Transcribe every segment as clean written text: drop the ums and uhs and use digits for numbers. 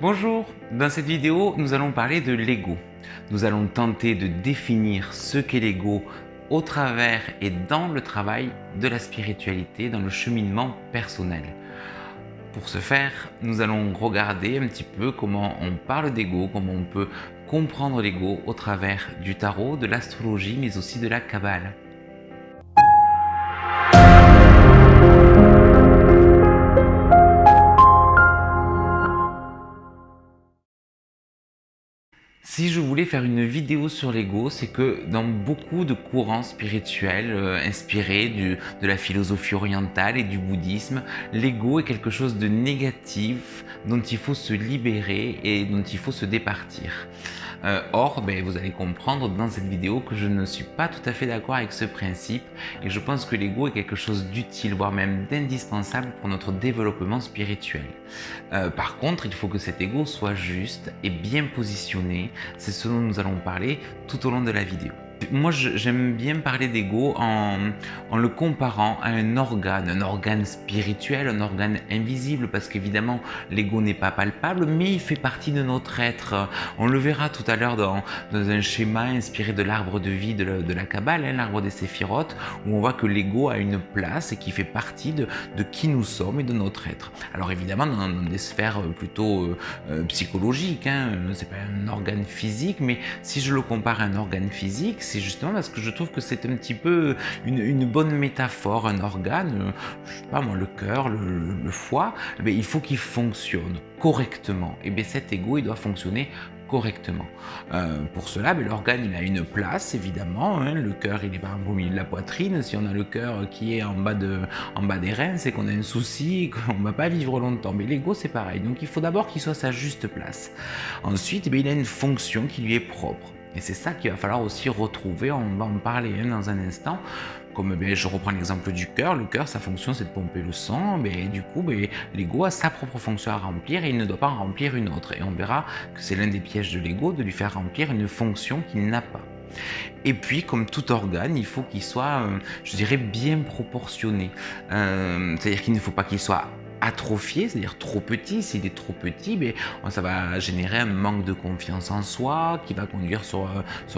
Bonjour, dans cette vidéo, nous allons parler de l'ego. Nous allons tenter de définir ce qu'est l'ego au travers et dans le travail de la spiritualité, dans le cheminement personnel. Pour ce faire, nous allons regarder un petit peu comment on parle d'ego, comment on peut comprendre l'ego au travers du tarot, de l'astrologie, mais aussi de la Kabbale. Si je voulais faire une vidéo sur l'ego, c'est que dans beaucoup de courants spirituels inspirés de la philosophie orientale et du bouddhisme, l'ego est quelque chose de négatif dont il faut se libérer et dont il faut se départir. Or, vous allez comprendre dans cette vidéo que je ne suis pas tout à fait d'accord avec ce principe et je pense que l'ego est quelque chose d'utile, voire même d'indispensable pour notre développement spirituel. Par contre, il faut que cet ego soit juste et bien positionné. C'est ce dont nous allons parler tout au long de la vidéo. Moi, j'aime bien parler d'ego en le comparant à un organe spirituel, un organe invisible, parce qu'évidemment, l'ego n'est pas palpable, mais il fait partie de notre être. On le verra tout à l'heure dans un schéma inspiré de l'arbre de vie de la Kabbale, l'arbre des séphirotes, où on voit que l'ego a une place et qui fait partie de qui nous sommes et de notre être. Alors évidemment, dans des sphères plutôt psychologiques, c'est pas un organe physique, mais si je le compare à un organe physique, c'est justement parce que je trouve que c'est un petit peu une bonne métaphore, un organe, je sais pas moi, le cœur, le foie, il faut qu'il fonctionne correctement. Et bien cet ego, il doit fonctionner correctement. Pour cela, l'organe il a une place évidemment, le cœur il est par exemple au milieu de la poitrine. Si on a le cœur qui est en bas des reins, c'est qu'on a un souci, qu'on ne va pas vivre longtemps. Mais l'ego c'est pareil, donc il faut d'abord qu'il soit à sa juste place. Ensuite, il a une fonction qui lui est propre. Et c'est ça qu'il va falloir aussi retrouver, on va en parler dans un instant. Comme je reprends l'exemple du cœur, le cœur, sa fonction c'est de pomper le sang, du coup l'ego a sa propre fonction à remplir et il ne doit pas en remplir une autre. Et on verra que c'est l'un des pièges de l'ego de lui faire remplir une fonction qu'il n'a pas. Et puis, comme tout organe, il faut qu'il soit, je dirais, bien proportionné. C'est-à-dire qu'il ne faut pas qu'il soit atrophié, c'est-à-dire trop petit. S'il est trop petit, ça va générer un manque de confiance en soi qui va conduire sur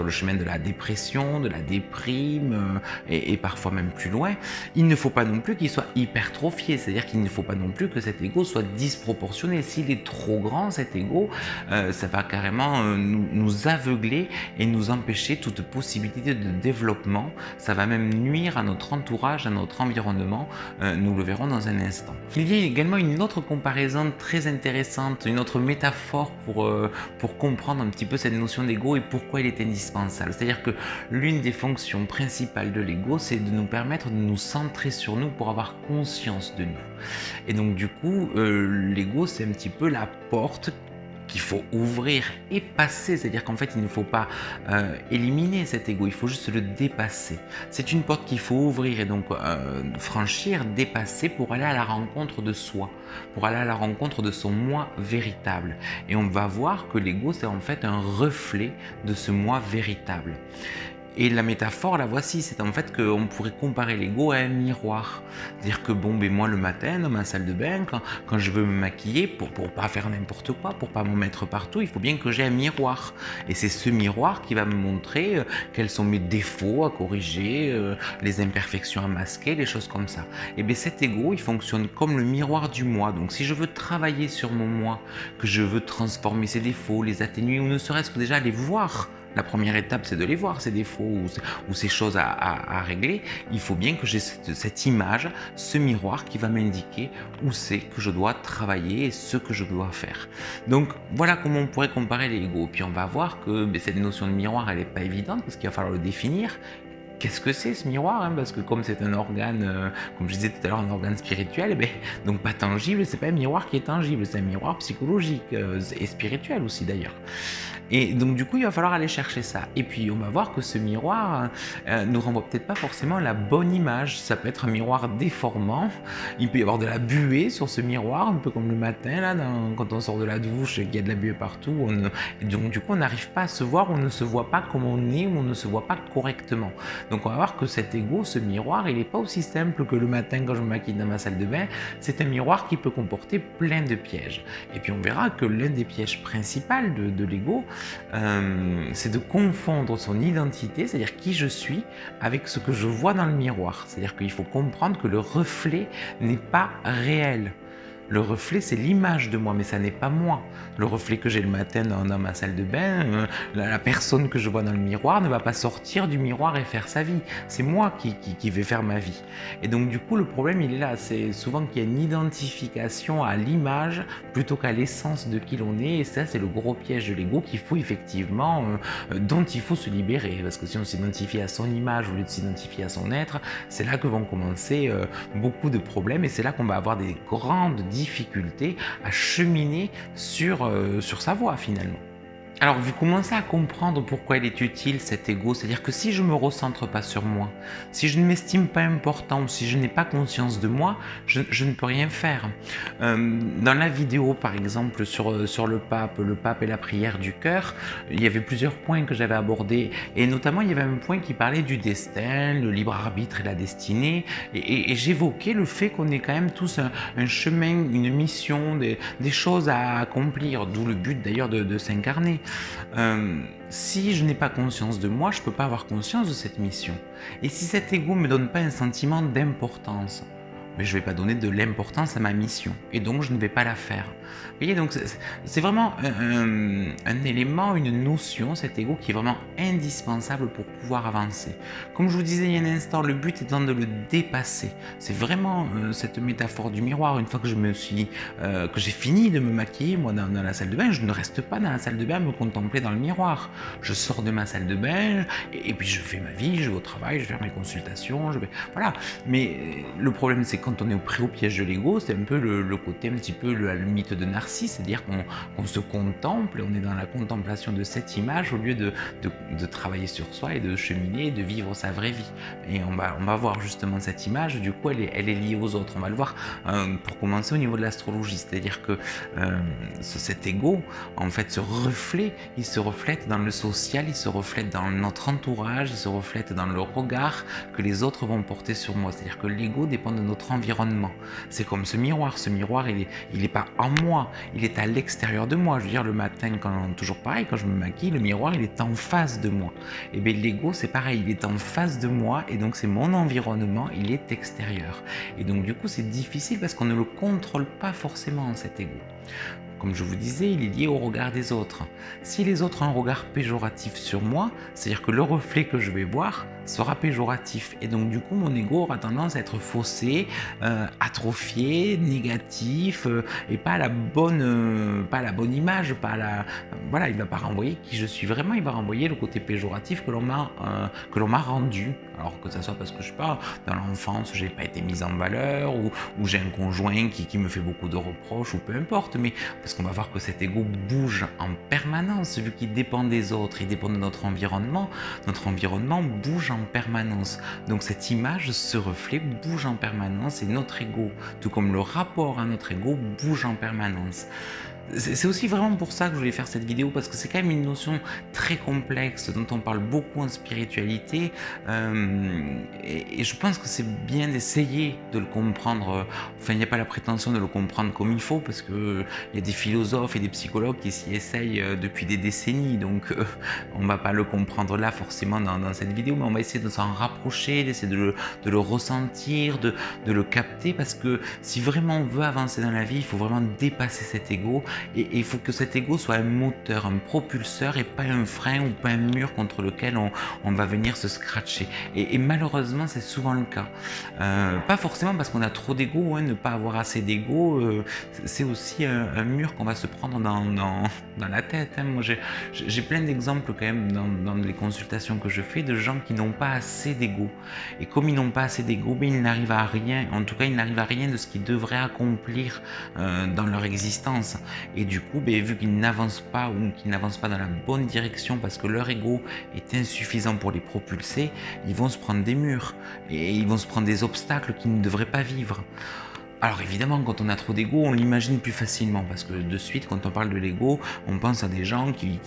le chemin de la dépression, de la déprime et parfois même plus loin. Il ne faut pas non plus qu'il soit hypertrophié, c'est-à-dire qu'il ne faut pas non plus que cet ego soit disproportionné. S'il est trop grand, cet ego, ça va carrément nous aveugler et nous empêcher toute possibilité de développement. Ça va même nuire à notre entourage, à notre environnement. Nous le verrons dans un instant. Il y a également une autre comparaison très intéressante, une autre métaphore pour comprendre un petit peu cette notion d'ego et pourquoi il est indispensable. C'est-à-dire que l'une des fonctions principales de l'ego, c'est de nous permettre de nous centrer sur nous pour avoir conscience de nous. Et donc du coup, l'ego, c'est un petit peu la porte qu'il faut ouvrir et passer, c'est-à-dire qu'en fait il ne faut pas éliminer cet ego, il faut juste le dépasser. C'est une porte qu'il faut ouvrir et donc franchir, dépasser pour aller à la rencontre de soi, pour aller à la rencontre de son moi véritable. Et on va voir que l'ego c'est en fait un reflet de ce moi véritable. Et la métaphore, la voici, c'est en fait qu'on pourrait comparer l'ego à un miroir. C'est-à-dire que moi le matin, dans ma salle de bain, quand je veux me maquiller, pour pas faire n'importe quoi, pour pas me mettre partout, il faut bien que j'ai un miroir. Et c'est ce miroir qui va me montrer quels sont mes défauts à corriger, les imperfections à masquer, les choses comme ça. Et bien cet ego, il fonctionne comme le miroir du moi. Donc si je veux travailler sur mon moi, que je veux transformer ses défauts, les atténuer, ou ne serait-ce que déjà les voir, la première étape, c'est de les voir, ces défauts ou ces choses à régler. Il faut bien que j'ai cette image, ce miroir qui va m'indiquer où c'est que je dois travailler et ce que je dois faire. Donc, voilà comment on pourrait comparer les égos. Puis on va voir que cette notion de miroir, elle n'est pas évidente parce qu'il va falloir le définir. Qu'est-ce que c'est ce miroir, parce que comme c'est un organe, comme je disais tout à l'heure, un organe spirituel, donc pas tangible, c'est pas un miroir qui est tangible, c'est un miroir psychologique et spirituel aussi d'ailleurs. Et donc du coup, il va falloir aller chercher ça. Et puis on va voir que ce miroir nous renvoie peut-être pas forcément la bonne image. Ça peut être un miroir déformant. Il peut y avoir de la buée sur ce miroir, un peu comme le matin là, quand on sort de la douche et qu'il y a de la buée partout. Donc du coup, on n'arrive pas à se voir, on ne se voit pas comme on est, ou on ne se voit pas correctement. Donc on va voir que cet ego, ce miroir, il n'est pas aussi simple que le matin quand je me maquille dans ma salle de bain. C'est un miroir qui peut comporter plein de pièges. Et puis on verra que l'un des pièges principaux de l'ego, c'est de confondre son identité, c'est-à-dire qui je suis, avec ce que je vois dans le miroir. C'est-à-dire qu'il faut comprendre que le reflet n'est pas réel. Le reflet, c'est l'image de moi, mais ça n'est pas moi. Le reflet que j'ai le matin dans ma salle de bain, la personne que je vois dans le miroir ne va pas sortir du miroir et faire sa vie. C'est moi qui vais faire ma vie. Et donc du coup, le problème, il est là. C'est souvent qu'il y a une identification à l'image plutôt qu'à l'essence de qui l'on est. Et ça, c'est le gros piège de l'ego qu'il faut effectivement, dont il faut se libérer. Parce que si on s'identifie à son image au lieu de s'identifier à son être, c'est là que vont commencer beaucoup de problèmes et c'est là qu'on va avoir des grandes difficulté à cheminer sur sa voie finalement. Alors vous commencez à comprendre pourquoi il est utile cet ego, c'est-à-dire que si je ne me recentre pas sur moi, si je ne m'estime pas important, si je n'ai pas conscience de moi, je ne peux rien faire. Dans la vidéo par exemple sur le pape et la prière du cœur, il y avait plusieurs points que j'avais abordés et notamment il y avait un point qui parlait du destin, le libre arbitre et la destinée et j'évoquais le fait qu'on ait quand même tous un chemin, une mission, des choses à accomplir, d'où le but d'ailleurs de s'incarner. Si je n'ai pas conscience de moi, je ne peux pas avoir conscience de cette mission. Et si cet ego ne me donne pas un sentiment d'importance, mais je ne vais pas donner de l'importance à ma mission et donc je ne vais pas la faire. Vous voyez, donc c'est vraiment un élément, une notion, cet ego qui est vraiment indispensable pour pouvoir avancer. Comme je vous disais il y a un instant, le but étant de le dépasser. C'est vraiment cette métaphore du miroir. Une fois que que j'ai fini de me maquiller, moi dans la salle de bain, je ne reste pas dans la salle de bain à me contempler dans le miroir. Je sors de ma salle de bain et puis je fais ma vie, je vais au travail, je vais faire mes consultations, voilà. Mais le problème c'est quand on est pris au piège de l'ego, c'est un peu le côté un petit peu la limite de Narcisse, c'est-à-dire qu'on se contemple et on est dans la contemplation de cette image au lieu de travailler sur soi et de cheminer et de vivre sa vraie vie. Et on va voir justement cette image, du coup elle est liée aux autres. On va le voir pour commencer au niveau de l'astrologie, c'est-à-dire que cet ego, en fait ce reflet, il se reflète dans le social, il se reflète dans notre entourage, il se reflète dans le regard que les autres vont porter sur moi. C'est-à-dire que l'ego dépend de notre environnement. C'est comme ce miroir, il est pas en moi, il est à l'extérieur de moi. Je veux dire, le matin, toujours pareil, quand je me maquille, le miroir, il est en face de moi. Et bien l'ego, c'est pareil, il est en face de moi et donc c'est mon environnement, il est extérieur. Et donc du coup, c'est difficile parce qu'on ne le contrôle pas forcément, cet ego. Comme je vous disais, il est lié au regard des autres. Si les autres ont un regard péjoratif sur moi, c'est-à-dire que le reflet que je vais voir sera péjoratif. Et donc du coup, mon ego aura tendance à être faussé, atrophié, négatif, et pas la bonne image, voilà, il ne va pas renvoyer qui je suis vraiment, il va renvoyer le côté péjoratif que l'on m'a rendu. Alors que ça soit parce que je sais pas, dans l'enfance, j'ai pas été mise en valeur, ou j'ai un conjoint qui me fait beaucoup de reproches, ou peu importe, mais parce qu'on va voir que cet ego bouge en permanence, vu qu'il dépend des autres, il dépend de notre environnement bouge en permanence. Donc cette image, ce reflet bouge en permanence et notre ego, tout comme le rapport à notre ego, bouge en permanence. C'est aussi vraiment pour ça que je voulais faire cette vidéo, parce que c'est quand même une notion très complexe dont on parle beaucoup en spiritualité et je pense que c'est bien d'essayer de le comprendre. Enfin, il n'y a pas la prétention de le comprendre comme il faut, parce qu'il y a des philosophes et des psychologues qui s'y essayent depuis des décennies, donc on ne va pas le comprendre là forcément dans cette vidéo, mais on va essayer de s'en rapprocher, d'essayer de le ressentir, de le capter, parce que si vraiment on veut avancer dans la vie, il faut vraiment dépasser cet ego. Et il faut que cet ego soit un moteur, un propulseur et pas un frein ou pas un mur contre lequel on va venir se scratcher. Et malheureusement, c'est souvent le cas. Pas forcément parce qu'on a trop d'ego, ne pas avoir assez d'ego, c'est aussi un mur qu'on va se prendre dans la tête. Moi, j'ai plein d'exemples quand même dans les consultations que je fais de gens qui n'ont pas assez d'ego. Et comme ils n'ont pas assez d'ego, ils n'arrivent à rien. En tout cas, ils n'arrivent à rien de ce qu'ils devraient accomplir dans leur existence. Et du coup, vu qu'ils n'avancent pas ou qu'ils n'avancent pas dans la bonne direction parce que leur ego est insuffisant pour les propulser, ils vont se prendre des murs et ils vont se prendre des obstacles qu'ils ne devraient pas vivre. Alors évidemment, quand on a trop d'ego, on l'imagine plus facilement parce que de suite, quand on parle de l'ego, on pense à des gens qui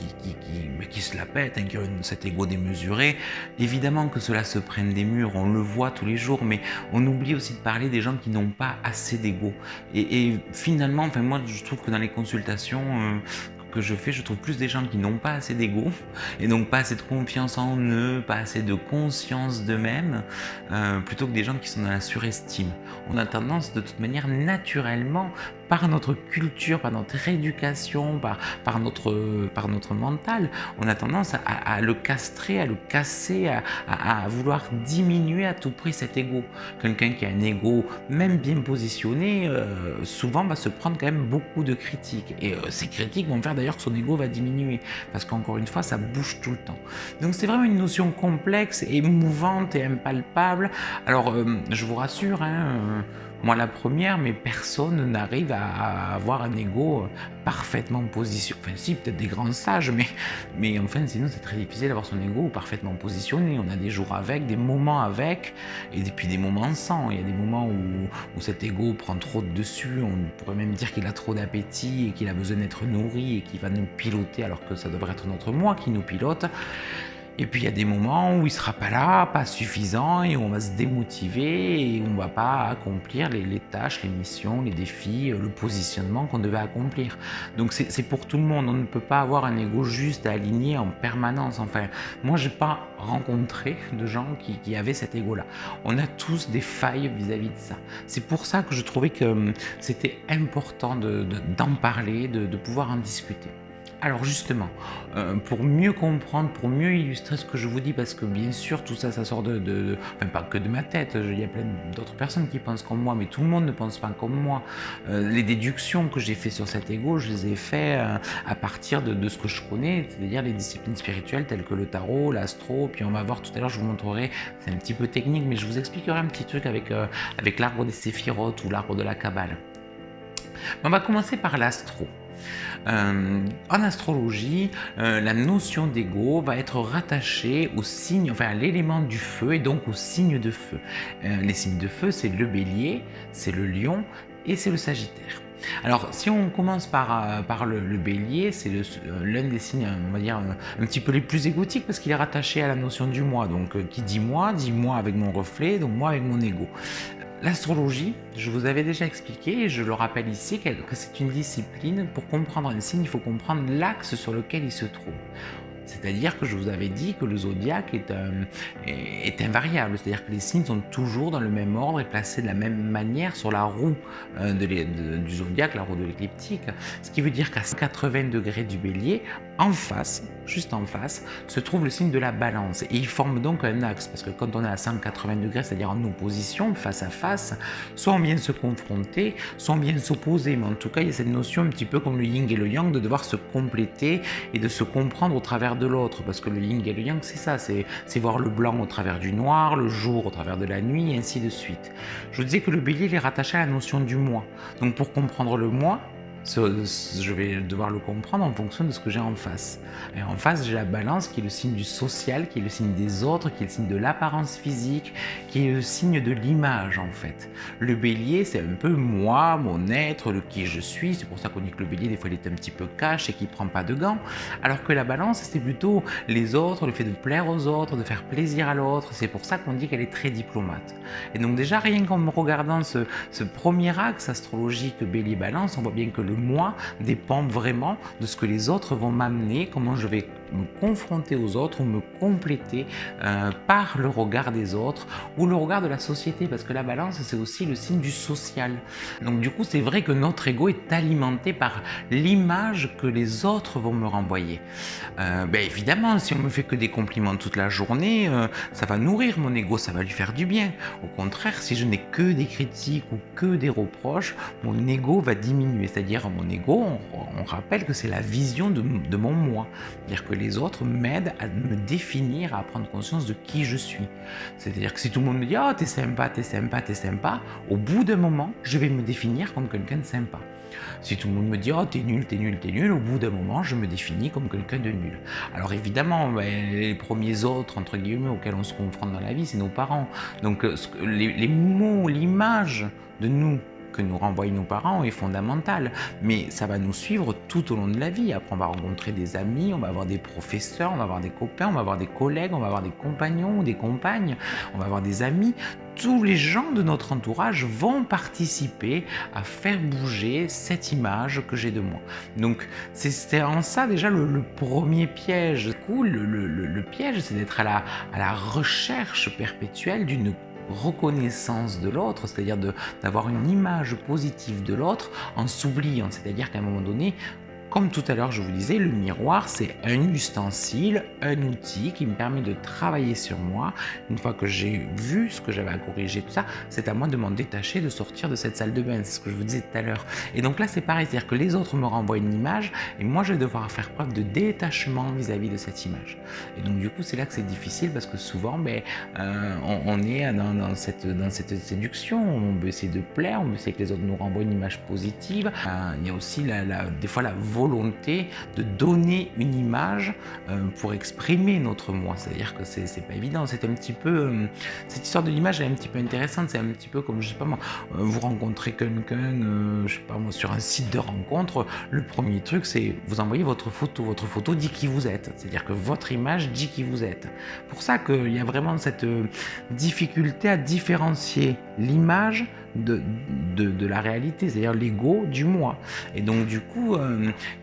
se la pètent, hein, qui ont cet ego démesuré. Évidemment que cela se prenne des murs, on le voit tous les jours, mais on oublie aussi de parler des gens qui n'ont pas assez d'ego. Et finalement, enfin moi, je trouve que dans les consultations que je fais, je trouve plus des gens qui n'ont pas assez d'ego et donc pas assez de confiance en eux, pas assez de conscience d'eux-mêmes, plutôt que des gens qui sont dans la surestime. On a tendance de toute manière naturellement, par notre culture, par notre éducation, par notre mental, on a tendance à le castrer, à le casser, à vouloir diminuer à tout prix cet ego. Quelqu'un qui a un ego même bien positionné, souvent va se prendre quand même beaucoup de critiques. Et ces critiques vont faire d'ailleurs que son ego va diminuer. Parce qu'encore une fois, ça bouge tout le temps. Donc c'est vraiment une notion complexe, émouvante et impalpable. Alors je vous rassure, hein, moi la première, mais personne n'arrive à avoir un ego parfaitement positionné. Enfin si, peut-être des grands sages, mais enfin sinon c'est très difficile d'avoir son ego parfaitement positionné. On a des jours avec, des moments avec, et puis des moments sans. Il y a des moments où cet ego prend trop de dessus, on pourrait même dire qu'il a trop d'appétit et qu'il a besoin d'être nourri et qu'il va nous piloter alors que ça devrait être notre moi qui nous pilote. Et puis il y a des moments où il ne sera pas là, pas suffisant, et on va se démotiver et on ne va pas accomplir les tâches, les missions, les défis, le positionnement qu'on devait accomplir. Donc c'est pour tout le monde, on ne peut pas avoir un ego juste à aligner en permanence. Enfin, moi je n'ai pas rencontré de gens qui avaient cet ego-là. On a tous des failles vis-à-vis de ça. C'est pour ça que je trouvais que c'était important d'en parler, de pouvoir en discuter. Alors justement, pour mieux comprendre, pour mieux illustrer ce que je vous dis, parce que bien sûr tout ça, ça sort enfin pas que de ma tête, il y a plein d'autres personnes qui pensent comme moi, mais tout le monde ne pense pas comme moi. Les déductions que j'ai fait sur cet ego, je les ai fait à partir de ce que je connais, c'est-à-dire les disciplines spirituelles telles que le tarot, l'astro, puis on va voir tout à l'heure, je vous montrerai, c'est un petit peu technique, mais je vous expliquerai un petit truc avec l'arbre des séphirotes ou l'arbre de la Kabbale. On va commencer par l'astro. En astrologie, la notion d'ego va être rattachée au signe, enfin à l'élément du feu et donc au signe de feu. Les signes de feu, c'est le bélier, c'est le lion et c'est le sagittaire. Alors, si on commence par le bélier, c'est l'un des signes, on va dire, un petit peu les plus égotiques parce qu'il est rattaché à la notion du moi. Donc, qui dit moi avec mon reflet, donc moi avec mon ego. L'astrologie, je vous avais déjà expliqué, et je le rappelle ici, que c'est une discipline. Pour comprendre un signe, il faut comprendre l'axe sur lequel il se trouve. C'est-à-dire que je vous avais dit que le zodiaque est invariable, c'est-à-dire que les signes sont toujours dans le même ordre et placés de la même manière sur la roue du zodiaque, la roue de l'écliptique, ce qui veut dire qu'à 180 degrés du bélier, en face, juste en face, se trouve le signe de la balance et il forme donc un axe, parce que quand on est à 180 degrés, c'est-à-dire en opposition, face à face, soit on vient se confronter, soit on vient s'opposer, mais en tout cas il y a cette notion un petit peu comme le yin et le yang de devoir se compléter et de se comprendre au travers de l'autre, parce que le yin et le yang c'est ça, c'est voir le blanc au travers du noir, le jour au travers de la nuit et ainsi de suite. Je vous disais que le bélier il est rattaché à la notion du moi, donc pour comprendre le moi, je vais devoir le comprendre en fonction de ce que j'ai en face. Et en face, j'ai la balance qui est le signe du social, qui est le signe des autres, qui est le signe de l'apparence physique, qui est le signe de l'image en fait. Le bélier, c'est un peu moi, mon être, le qui je suis. C'est pour ça qu'on dit que le bélier, des fois, il est un petit peu cash et qu'il ne prend pas de gants. Alors que la balance, c'est plutôt les autres, le fait de plaire aux autres, de faire plaisir à l'autre. C'est pour ça qu'on dit qu'elle est très diplomate. Et donc déjà, rien qu'en regardant ce premier axe astrologique bélier-balance, on voit bien que le moi dépend vraiment de ce que les autres vont m'amener, comment je vais me confronter aux autres ou me compléter par le regard des autres ou le regard de la société, parce que la balance c'est aussi le signe du social. Donc du coup c'est vrai que notre ego est alimenté par l'image que les autres vont me renvoyer. Évidemment, si on me fait que des compliments toute la journée, ça va nourrir mon ego, ça va lui faire du bien. Au contraire, si je n'ai que des critiques ou que des reproches, mon ego va diminuer. C'est-à-dire mon ego, on rappelle que c'est la vision de mon moi. C'est-à-dire que les autres m'aident à me définir, à prendre conscience de qui je suis. C'est-à-dire que si tout le monde me dit « Oh, t'es sympa, t'es sympa, t'es sympa », au bout d'un moment, je vais me définir comme quelqu'un de sympa. Si tout le monde me dit « Oh, t'es nul, t'es nul, t'es nul », au bout d'un moment, je me définis comme quelqu'un de nul. Alors évidemment, les premiers autres, entre guillemets, auxquels on se confronte dans la vie, c'est nos parents. Donc les mots, l'image de nous que nous renvoient nos parents est fondamentale, mais ça va nous suivre tout au long de la vie. Après, on va rencontrer des amis, on va avoir des professeurs, on va avoir des copains, on va avoir des collègues, on va avoir des compagnons ou des compagnes, on va avoir des amis. Tous les gens de notre entourage vont participer à faire bouger cette image que j'ai de moi. Donc c'est en ça déjà le premier piège. Du coup, le piège, c'est d'être à la recherche perpétuelle d'une reconnaissance de l'autre, c'est-à-dire d'avoir une image positive de l'autre en s'oubliant. C'est-à-dire qu'à un moment donné, comme tout à l'heure je vous disais, le miroir c'est un ustensile, un outil qui me permet de travailler sur moi. Une fois que j'ai vu ce que j'avais à corriger, tout ça, c'est à moi de m'en détacher, de sortir de cette salle de bain, c'est ce que je vous disais tout à l'heure. Et donc là c'est pareil, c'est-à-dire que les autres me renvoient une image et moi je vais devoir faire preuve de détachement vis-à-vis de cette image. Et donc du coup c'est là que c'est difficile parce que souvent on est dans cette séduction, on veut essayer de plaire, on veut essayer que les autres nous renvoient une image positive. Il y a aussi des fois la volonté de donner une image pour exprimer notre moi, c'est-à-dire que c'est pas évident, c'est un petit peu cette histoire de l'image est un petit peu intéressante, c'est un petit peu comme je sais pas moi, vous rencontrez quelqu'un je sais pas moi sur un site de rencontre, le premier truc c'est vous envoyez votre photo dit qui vous êtes, c'est-à-dire que votre image dit qui vous êtes. Pour ça qu'il y a vraiment cette difficulté à différencier l'image de la réalité, c'est-à-dire l'ego du moi. Et donc du coup,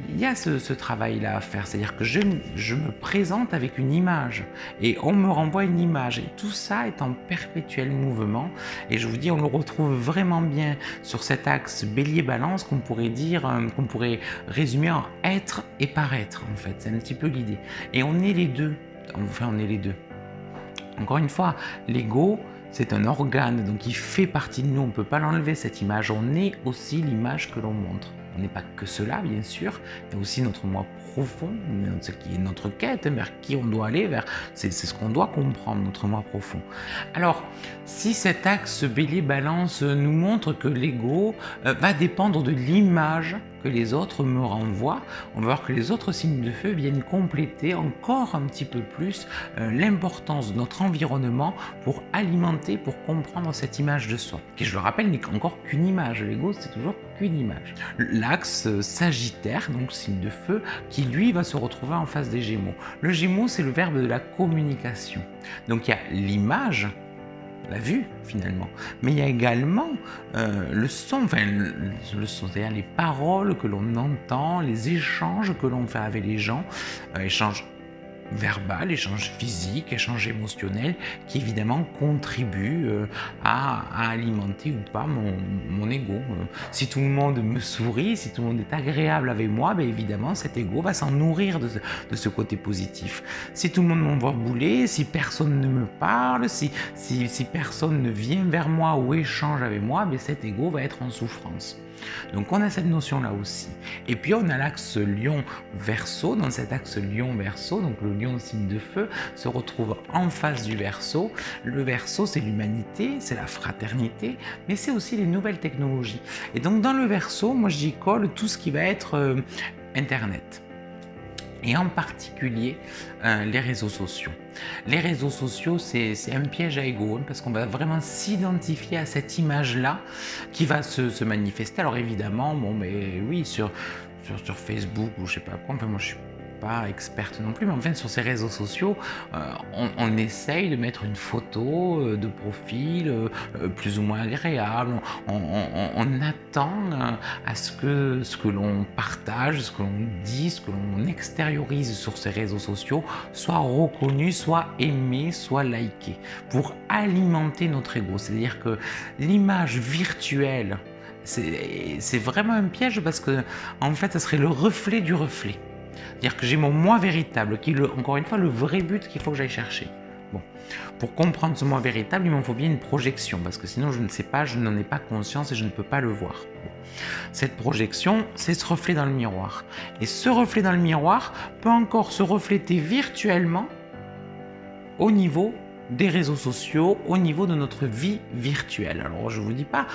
il y a ce travail-là à faire, c'est-à-dire que je me présente avec une image et on me renvoie une image et tout ça est en perpétuel mouvement et je vous dis, on le retrouve vraiment bien sur cet axe bélier-balance qu'on pourrait dire, qu'on pourrait résumer en être et paraître en fait, c'est un petit peu l'idée. Et on est les deux, enfin on est les deux. Encore une fois, l'ego, c'est un organe, donc il fait partie de nous, on ne peut pas l'enlever cette image, on est aussi l'image que l'on montre. On n'est pas que cela, bien sûr, il y a aussi notre moi profond, ce qui est notre quête, vers qui on doit aller, c'est ce qu'on doit comprendre, notre moi profond. Alors, si cet axe bélier-balance nous montre que l'ego va dépendre de l'image que les autres me renvoient, on va voir que les autres signes de feu viennent compléter encore un petit peu plus l'importance de notre environnement pour alimenter, pour comprendre cette image de soi. Qui, je le rappelle, n'est encore qu'une image. L'ego, c'est toujours qu'une image. L'axe Sagittaire, donc signe de feu, qui lui va se retrouver en face des Gémeaux. Le Gémeaux, c'est le verbe de la communication. Donc il y a l'image, la vue finalement, mais il y a également le son, le son, c'est-à-dire les paroles que l'on entend, les échanges que l'on fait avec les gens, échanges verbal, échange physique, échange émotionnel, qui évidemment contribue à alimenter ou pas mon ego. Si tout le monde me sourit, si tout le monde est agréable avec moi, bien évidemment cet ego va s'en nourrir de ce côté positif. Si tout le monde m'envoie bouler, si personne ne me parle, si personne ne vient vers moi ou échange avec moi, bien cet ego va être en souffrance. Donc on a cette notion-là aussi. Et puis on a l'axe Lion-Verseau. Dans cet axe Lion-Verseau, donc le Lion signe de feu se retrouve en face du Verseau. Le Verseau, c'est l'humanité, c'est la fraternité, mais c'est aussi les nouvelles technologies. Et donc dans le Verseau, moi j'y colle tout ce qui va être Internet. Et en particulier les réseaux sociaux. Les réseaux sociaux, c'est un piège à ego, parce qu'on va vraiment s'identifier à cette image-là qui va se manifester. Alors évidemment, bon, mais oui, sur Facebook ou je sais pas quoi, enfin moi je suis pas experte non plus, mais enfin sur ces réseaux sociaux, on essaye de mettre une photo de profil plus ou moins agréable, on attend à ce que l'on partage, ce que l'on dit, ce que l'on extériorise sur ces réseaux sociaux soit reconnu, soit aimé, soit liké, pour alimenter notre ego. C'est-à-dire que l'image virtuelle, c'est vraiment un piège parce que en fait ça serait le reflet du reflet. C'est-à-dire que j'ai mon moi véritable, qui est encore une fois le vrai but qu'il faut que j'aille chercher. Bon, pour comprendre ce moi véritable, il m'en faut bien une projection, parce que sinon je ne sais pas, je n'en ai pas conscience et je ne peux pas le voir. Bon. Cette projection, c'est ce reflet dans le miroir. Et ce reflet dans le miroir peut encore se refléter virtuellement au niveau des réseaux sociaux, au niveau de notre vie virtuelle. Alors je ne vous dis pas,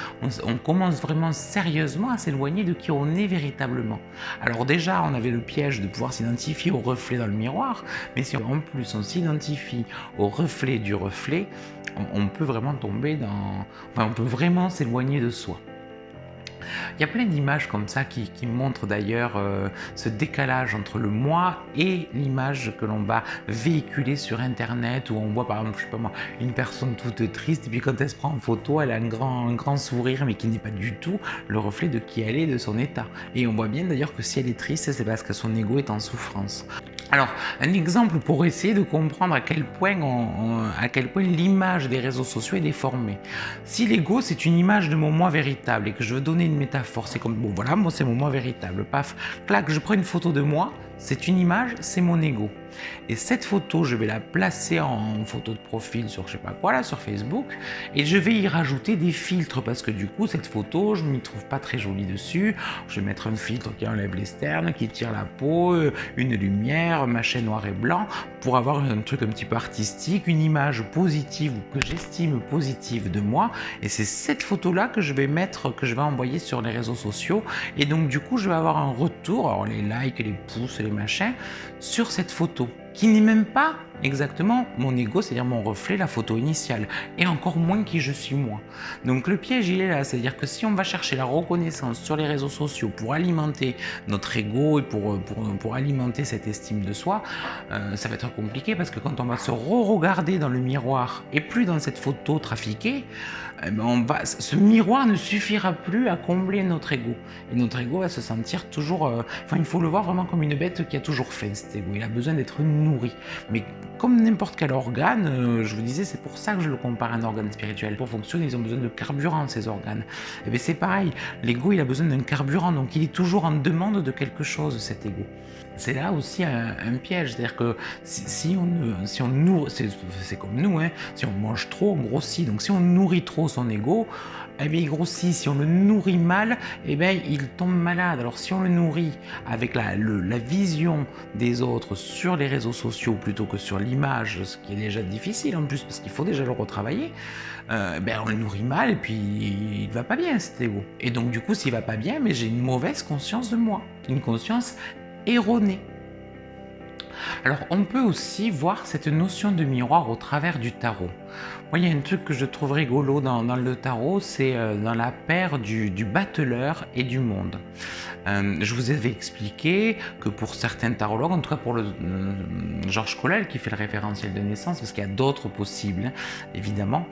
on commence vraiment sérieusement à s'éloigner de qui on est véritablement. Alors déjà, on avait le piège de pouvoir s'identifier au reflet dans le miroir, mais si en plus on s'identifie au reflet du reflet, on peut vraiment tomber dans... Enfin, on peut vraiment s'éloigner de soi. Il y a plein d'images comme ça qui montrent d'ailleurs ce décalage entre le moi et l'image que l'on va véhiculer sur internet, où on voit par exemple, je sais pas moi, une personne toute triste et puis quand elle se prend en photo, elle a un grand sourire mais qui n'est pas du tout le reflet de qui elle est, de son état. Et on voit bien d'ailleurs que si elle est triste, c'est parce que son ego est en souffrance. Alors, un exemple pour essayer de comprendre à quel point l'image des réseaux sociaux est déformée. Si l'ego, c'est une image de mon moi véritable et que je veux donner une métaphore, c'est comme, bon voilà, moi c'est mon moi véritable, paf, clac, je prends une photo de moi, c'est une image, c'est mon ego. Et cette photo, je vais la placer en photo de profil sur je sais pas quoi, là, sur Facebook, et je vais y rajouter des filtres parce que du coup, cette photo, je m'y trouve pas très jolie dessus. Je vais mettre un filtre qui enlève les sternes, qui tire la peau, une lumière, machin noir et blanc, pour avoir un truc un petit peu artistique, une image positive ou que j'estime positive de moi. Et c'est cette photo-là que je vais mettre, que je vais envoyer sur les réseaux sociaux. Et donc, du coup, je vais avoir un retour, alors les likes, les pouces, les machins, sur cette photo, qui n'est même pas exactement mon ego, c'est-à-dire mon reflet, la photo initiale, et encore moins qui je suis moi. Donc le piège il est là, c'est-à-dire que si on va chercher la reconnaissance sur les réseaux sociaux pour alimenter notre ego et pour alimenter cette estime de soi, ça va être compliqué parce que quand on va se re-regarder dans le miroir et plus dans cette photo trafiquée, ce miroir ne suffira plus à combler notre ego. Et notre ego va se sentir toujours... il faut le voir vraiment comme une bête qui a toujours faim, cet ego. Il a besoin d'être nourri. Mais comme n'importe quel organe, je vous disais, c'est pour ça que je le compare à un organe spirituel. Pour fonctionner, ils ont besoin de carburant, ces organes. Et bien c'est pareil, l'ego, il a besoin d'un carburant, donc il est toujours en demande de quelque chose, cet ego. C'est là aussi un piège, c'est-à-dire que si on nourrit, c'est comme nous, hein, si on mange trop, on grossit. Donc si on nourrit trop son ego, eh bien, il grossit. Si on le nourrit mal, eh bien, il tombe malade. Alors si on le nourrit avec la vision des autres sur les réseaux sociaux plutôt que sur l'image, ce qui est déjà difficile en plus parce qu'il faut déjà le retravailler, on le nourrit mal et puis il ne va pas bien cet ego. Et donc du coup, s'il ne va pas bien, mais j'ai une mauvaise conscience de moi, une conscience erronée. Alors, on peut aussi voir cette notion de miroir au travers du tarot. Moi, il y a un truc que je trouve rigolo dans le tarot, c'est dans la paire du battleur et du monde. Je vous avais expliqué que pour certains tarologues, en tout cas pour le Georges Colel qui fait le référentiel de naissance, parce qu'il y a d'autres possibles, évidemment,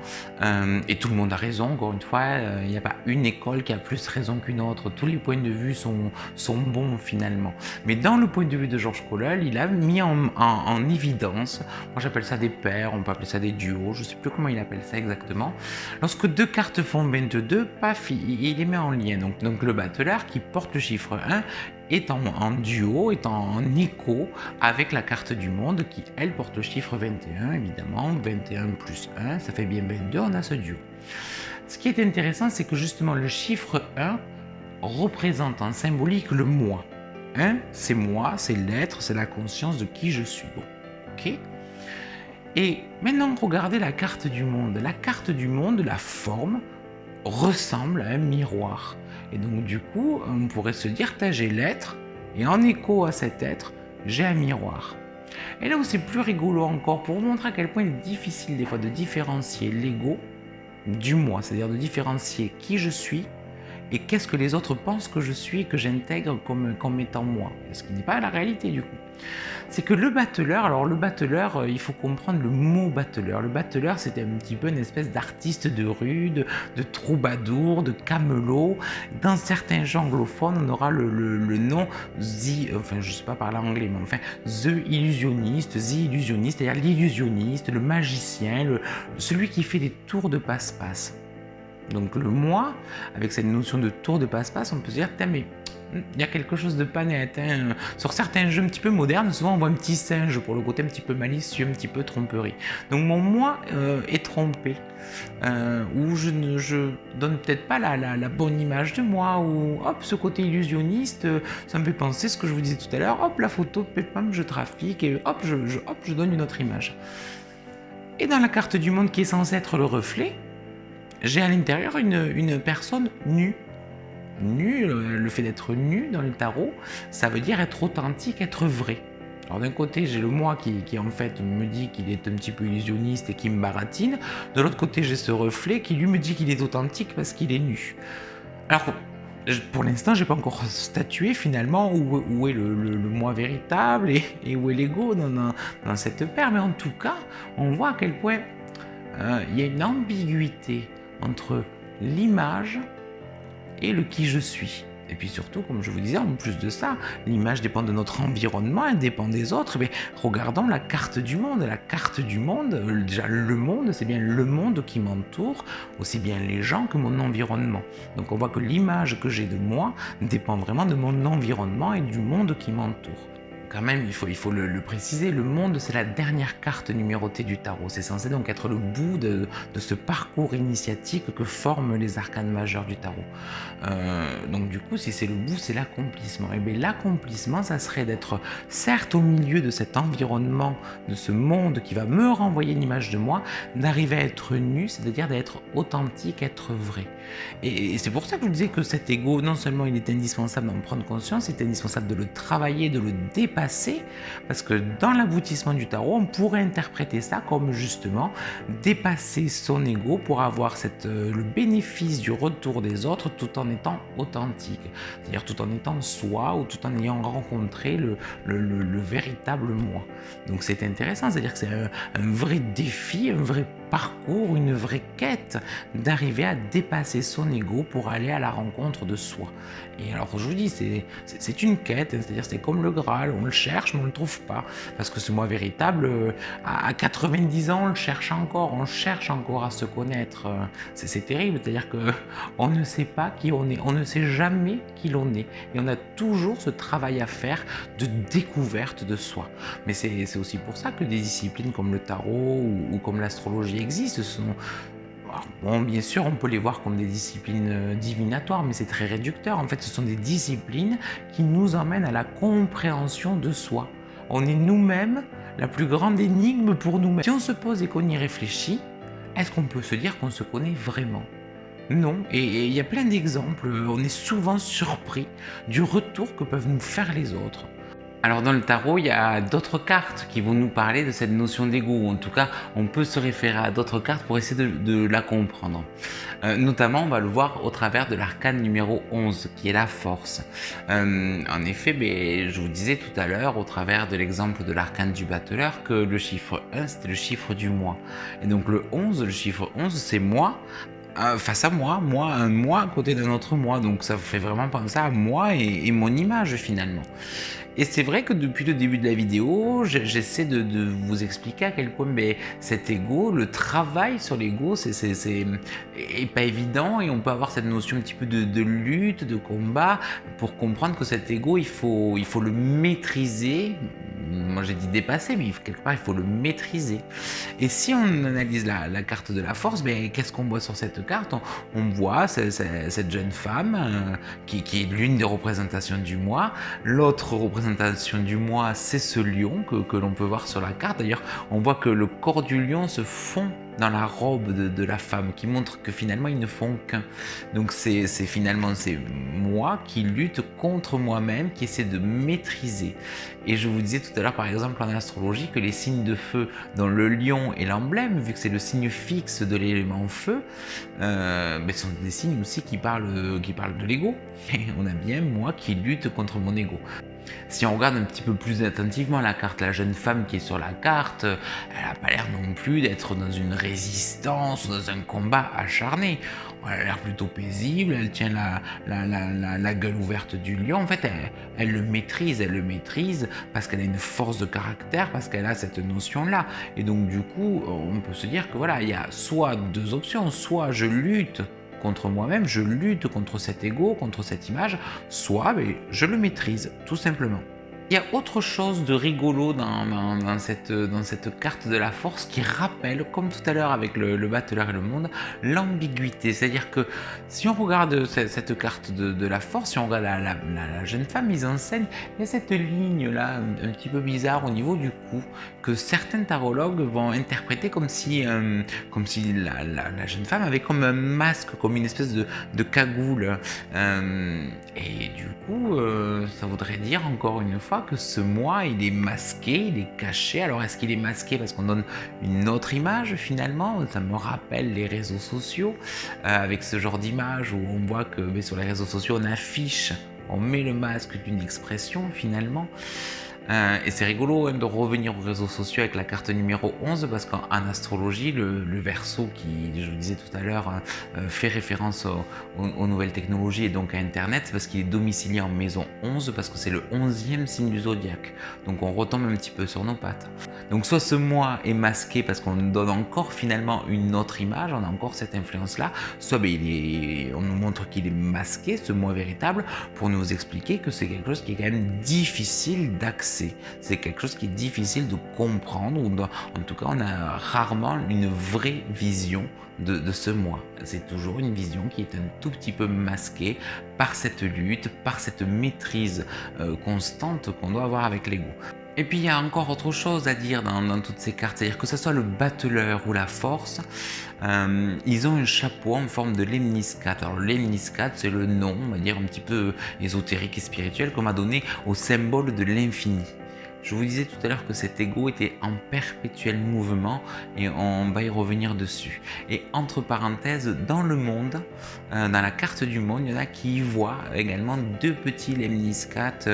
et tout le monde a raison, encore une fois, il n'y a pas une école qui a plus raison qu'une autre, tous les points de vue sont bons finalement. Mais dans le point de vue de Georges Colel, il a mis en évidence, moi j'appelle ça des paires, on peut appeler ça des duos, je ne sais plus comment il appelle ça exactement. Lorsque deux cartes font 22, paf, il les met en lien. Donc le battleur qui porte le chiffre 1 est en duo, est en écho avec la carte du monde qui, elle, porte le chiffre 21, évidemment. 21 plus 1, ça fait bien 22, on a ce duo. Ce qui est intéressant, c'est que justement le chiffre 1 représente en symbolique le moi. 1, c'est moi, c'est l'être, c'est la conscience de qui je suis. Bon, ok. Et maintenant, regardez la carte du monde. La carte du monde, la forme, ressemble à un miroir. Et donc, du coup, on pourrait se dire, j'ai l'être, et en écho à cet être, j'ai un miroir. Et là où c'est plus rigolo encore, pour vous montrer à quel point il est difficile des fois de différencier l'ego du moi, c'est-à-dire de différencier qui je suis et qu'est-ce que les autres pensent que je suis et que j'intègre comme étant moi, ce qui n'est pas la réalité du coup. C'est que le battleur, alors le battleur, il faut comprendre le mot battleur. Le battleur, c'était un petit peu une espèce d'artiste de rue, de troubadour, de camelot. Dans certains gens anglophones, on aura le nom enfin je sais pas parler anglais, mais enfin The Illusionniste, c'est-à-dire l'illusionniste, le magicien, celui qui fait des tours de passe-passe. Donc le moi, avec cette notion de tour de passe-passe, on peut se dire, mais il y a quelque chose de pas net. Hein. Sur certains jeux un petit peu modernes, souvent on voit un petit singe pour le côté un petit peu malicieux, un petit peu tromperie. Donc mon moi est trompé, ou je donne peut-être pas la bonne image de moi, ou hop, ce côté illusionniste, ça me fait penser ce que je vous disais tout à l'heure, hop, la photo de Pépam, je trafique, et hop, je donne une autre image. Et dans la carte du monde qui est censée être le reflet, j'ai à l'intérieur une personne nue. Nu, le fait d'être nu dans le tarot, ça veut dire être authentique, être vrai. Alors d'un côté, j'ai le moi qui en fait me dit qu'il est un petit peu illusionniste et qui me baratine. De l'autre côté, j'ai ce reflet qui lui me dit qu'il est authentique parce qu'il est nu. Alors, Pour l'instant, j'ai pas encore statué finalement où est le moi véritable et où est l'ego dans cette paire, mais en tout cas, on voit à quel point il y a une ambiguïté entre l'image et le qui je suis. Et puis surtout, comme je vous disais, en plus de ça, l'image dépend de notre environnement, elle dépend des autres. Mais regardons la carte du monde. La carte du monde, déjà le monde, c'est bien le monde qui m'entoure, aussi bien les gens que mon environnement. Donc on voit que l'image que j'ai de moi dépend vraiment de mon environnement et du monde qui m'entoure. Quand même, il faut le préciser, le monde, c'est la dernière carte numérotée du tarot. C'est censé donc être le bout de ce parcours initiatique que forment les arcanes majeurs du tarot. Donc du coup, si c'est le bout, c'est l'accomplissement. Et bien l'accomplissement, ça serait d'être certes au milieu de cet environnement, de ce monde qui va me renvoyer une image de moi, d'arriver à être nu, c'est-à-dire d'être authentique, être vrai. Et c'est pour ça que je disais que cet ego, non seulement il est indispensable d'en prendre conscience, il est indispensable de le travailler, de le dépasser, parce que dans l'aboutissement du tarot, on pourrait interpréter ça comme justement dépasser son ego pour avoir le bénéfice du retour des autres tout en étant authentique, c'est-à-dire tout en étant soi ou tout en ayant rencontré le véritable moi. Donc c'est intéressant, c'est-à-dire que c'est un vrai défi, un vrai parcours, une vraie quête d'arriver à dépasser son ego pour aller à la rencontre de soi. Et alors je vous dis, c'est une quête, c'est-à-dire c'est comme le Graal, on le cherche mais on ne le trouve pas. Parce que ce moi véritable, à 90 ans, on le cherche encore, on cherche encore à se connaître. C'est terrible, c'est-à-dire qu'on ne sait pas qui on est, on ne sait jamais qui l'on est. Et on a toujours ce travail à faire de découverte de soi. Mais c'est aussi pour ça que des disciplines comme le tarot ou comme l'astrologie existent. Bon, bien sûr, on peut les voir comme des disciplines divinatoires, mais c'est très réducteur. En fait, ce sont des disciplines qui nous emmènent à la compréhension de soi. On est nous-mêmes la plus grande énigme pour nous-mêmes. Si on se pose et qu'on y réfléchit, est-ce qu'on peut se dire qu'on se connaît vraiment ? Non, et il y a plein d'exemples. On est souvent surpris du retour que peuvent nous faire les autres. Alors dans le tarot, il y a d'autres cartes qui vont nous parler de cette notion d'ego. En tout cas, on peut se référer à d'autres cartes pour essayer de la comprendre. Notamment, on va le voir au travers de l'arcane numéro 11, qui est la force. En effet, je vous disais tout à l'heure, au travers de l'exemple de l'arcane du battleur, que le chiffre 1, c'était le chiffre du moi. Et donc le 11, le chiffre 11, c'est moi face à moi, un moi à côté d'un autre moi. Donc ça fait vraiment penser à moi et mon image finalement. Et c'est vrai que depuis le début de la vidéo, j'essaie de vous expliquer à quel point cet ego, le travail sur l'ego, c'est pas évident et on peut avoir cette notion un petit peu de lutte, de combat pour comprendre que cet ego, il faut le maîtriser. Moi j'ai dit dépasser, mais quelque part il faut le maîtriser. Et si on analyse la carte de la force, qu'est-ce qu'on voit sur cette carte? On voit cette jeune femme qui est l'une des représentations du moi. L'autre représentation du moi, c'est ce lion que l'on peut voir sur la carte. D'ailleurs, on voit que le corps du lion se fond dans la robe de la femme, qui montre que finalement ils ne font qu'un. Donc c'est moi qui lutte contre moi-même, qui essaie de maîtriser. Et je vous disais tout à l'heure par exemple en astrologie que les signes de feu, dont le lion est l'emblème, vu que c'est le signe fixe de l'élément feu, sont des signes aussi qui parlent de l'ego. Et on a bien moi qui lutte contre mon ego. Si on regarde un petit peu plus attentivement la carte, la jeune femme qui est sur la carte, elle n'a pas l'air non plus d'être dans une résistance, dans un combat acharné. Elle a l'air plutôt paisible, elle tient la gueule ouverte du lion. En fait, elle le maîtrise parce qu'elle a une force de caractère, parce qu'elle a cette notion-là. Et donc du coup, on peut se dire que voilà, il y a soit deux options, soit je lutte contre moi-même, je lutte contre cet ego, contre cette image, soit je le maîtrise, tout simplement. Il y a autre chose de rigolo dans cette carte de la force qui rappelle, comme tout à l'heure avec le battleur et le monde, l'ambiguïté. C'est-à-dire que si on regarde cette carte de la force, si on regarde la jeune femme mise en scène, il y a cette ligne-là un petit peu bizarre au niveau du cou, que certains tarologues vont interpréter comme si la jeune femme avait comme un masque, comme une espèce de cagoule. Et du coup, ça voudrait dire encore une fois fois que ce moi, il est masqué, il est caché. Alors, est-ce qu'il est masqué parce qu'on donne une autre image finalement? Ça me rappelle les réseaux sociaux, avec ce genre d'image où on voit que sur les réseaux sociaux, on affiche, on met le masque d'une expression finalement. Et c'est rigolo de revenir aux réseaux sociaux avec la carte numéro 11 parce qu'en astrologie, le Verseau qui, je vous disais tout à l'heure, fait référence aux nouvelles technologies et donc à Internet, parce qu'il est domicilié en maison 11 parce que c'est le 11e signe du zodiaque. Donc on retombe un petit peu sur nos pattes. Donc soit ce moi est masqué parce qu'on nous donne encore finalement une autre image, on a encore cette influence-là, soit on nous montre qu'il est masqué, ce moi véritable, pour nous expliquer que c'est quelque chose qui est quand même difficile d'accès. C'est quelque chose qui est difficile de comprendre, ou en tout cas on a rarement une vraie vision de ce moi. C'est toujours une vision qui est un tout petit peu masquée par cette lutte, par cette maîtrise constante qu'on doit avoir avec l'ego. Et puis il y a encore autre chose à dire dans toutes ces cartes, c'est-à-dire que ce soit le battleur ou la force, ils ont un chapeau en forme de lemniscate. Alors le lemniscate, c'est le nom, on va dire un petit peu ésotérique et spirituel qu'on m'a donné au symbole de l'infini. Je vous disais tout à l'heure que cet ego était en perpétuel mouvement et on va y revenir dessus. Et entre parenthèses, dans le monde, dans la carte du monde, il y en a qui y voient également deux petits lemniscates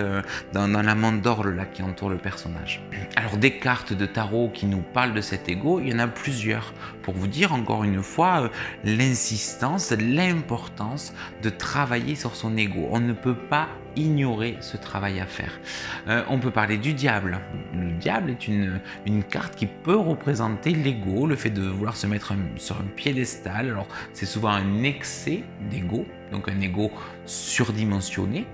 dans la mandorle là, qui entoure le personnage. Alors des cartes de tarot qui nous parlent de cet ego, il y en a plusieurs. Pour vous dire encore une fois l'insistance, l'importance de travailler sur son ego. On ne peut pas ignorer ce travail à faire. On peut parler du diable. Le diable est une carte qui peut représenter l'ego, le fait de vouloir se mettre sur un piédestal. Alors c'est souvent un excès d'ego, donc un ego surdimensionné,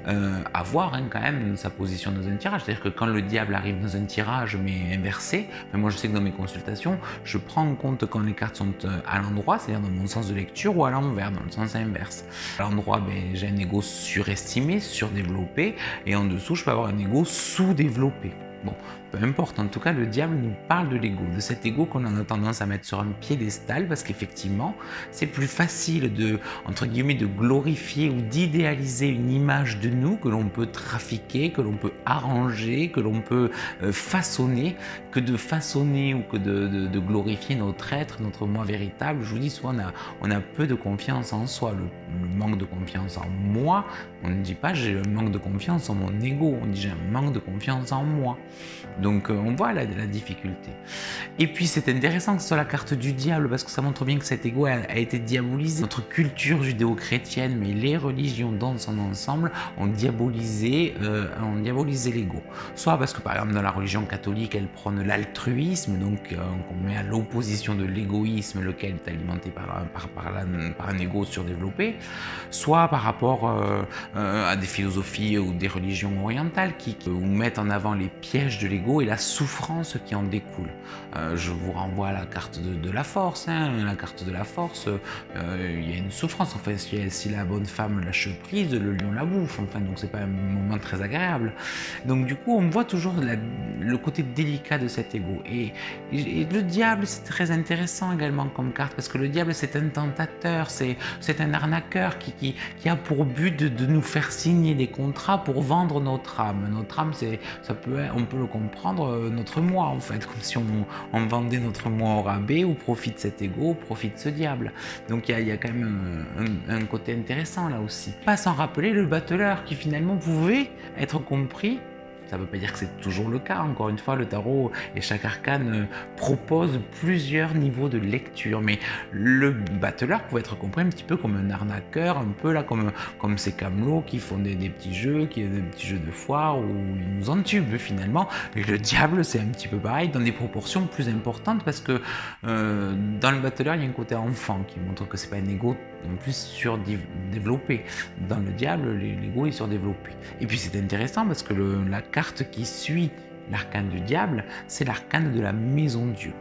à voir quand même sa position dans un tirage. C'est-à-dire que quand le diable arrive dans un tirage mais inversé, moi je sais que dans mes consultations, je prends en compte quand les cartes sont à l'endroit, c'est-à-dire dans mon sens de lecture, ou à l'envers, dans le sens inverse. À l'endroit, j'ai un ego surestimé, surdéveloppé, et en dessous, je peux avoir un ego sous-développé. Bon, peu importe, en tout cas, le diable nous parle de l'ego, de cet ego qu'on a tendance à mettre sur un piédestal, parce qu'effectivement, c'est plus facile de, entre guillemets, de glorifier ou d'idéaliser une image de nous que l'on peut trafiquer, que l'on peut arranger, que l'on peut façonner, que de façonner ou que de glorifier notre être, notre moi véritable. Je vous dis, souvent on a peu de confiance en soi, le manque de confiance en moi. On ne dit pas j'ai un manque de confiance en mon ego, on dit j'ai un manque de confiance en moi. Donc on voit la difficulté. Et puis c'est intéressant que ce soit la carte du diable parce que ça montre bien que cet ego a été diabolisé. Notre culture judéo-chrétienne, mais les religions dans son ensemble ont diabolisé l'ego. Soit parce que par exemple dans la religion catholique elle prône l'altruisme, donc on met à l'opposition de l'égoïsme lequel est alimenté par un ego surdéveloppé, soit par rapport à des philosophies ou des religions orientales qui mettent en avant les pièges de l'ego et la souffrance qui en découle. Je vous renvoie à la carte de la force. La carte de la force, il y a une souffrance. Enfin, si la bonne femme lâche prise, le lion la bouffe. Enfin, donc c'est pas un moment très agréable. Donc du coup, on voit toujours le côté délicat de cet ego. Et le diable, c'est très intéressant également comme carte parce que le diable, c'est un tentateur, c'est un arnaqueur qui a pour but de nous faire signer des contrats pour vendre notre âme. Notre âme, on peut le comprendre, notre moi en fait, comme si on vendait notre moi au rabais au profit de cet ego, au profit de ce diable. Donc il y a quand même un côté intéressant là aussi. Pas sans rappeler le battleur qui finalement pouvait être compris. Ça ne veut pas dire que c'est toujours le cas. Encore une fois, le tarot et chaque arcane propose plusieurs niveaux de lecture. Mais le battleur pouvait être compris un petit peu comme un arnaqueur, un peu là comme ces camelots qui font des petits jeux, des petits jeux de foire où ils nous entubent finalement. Et le diable, c'est un petit peu pareil, dans des proportions plus importantes parce que dans le battleur, il y a un côté enfant qui montre que c'est pas un ego en plus surdéveloppé. Dans le diable, l'ego est surdéveloppé. Et puis c'est intéressant parce que la carte qui suit l'arcane du diable, c'est l'arcane de la maison Dieu.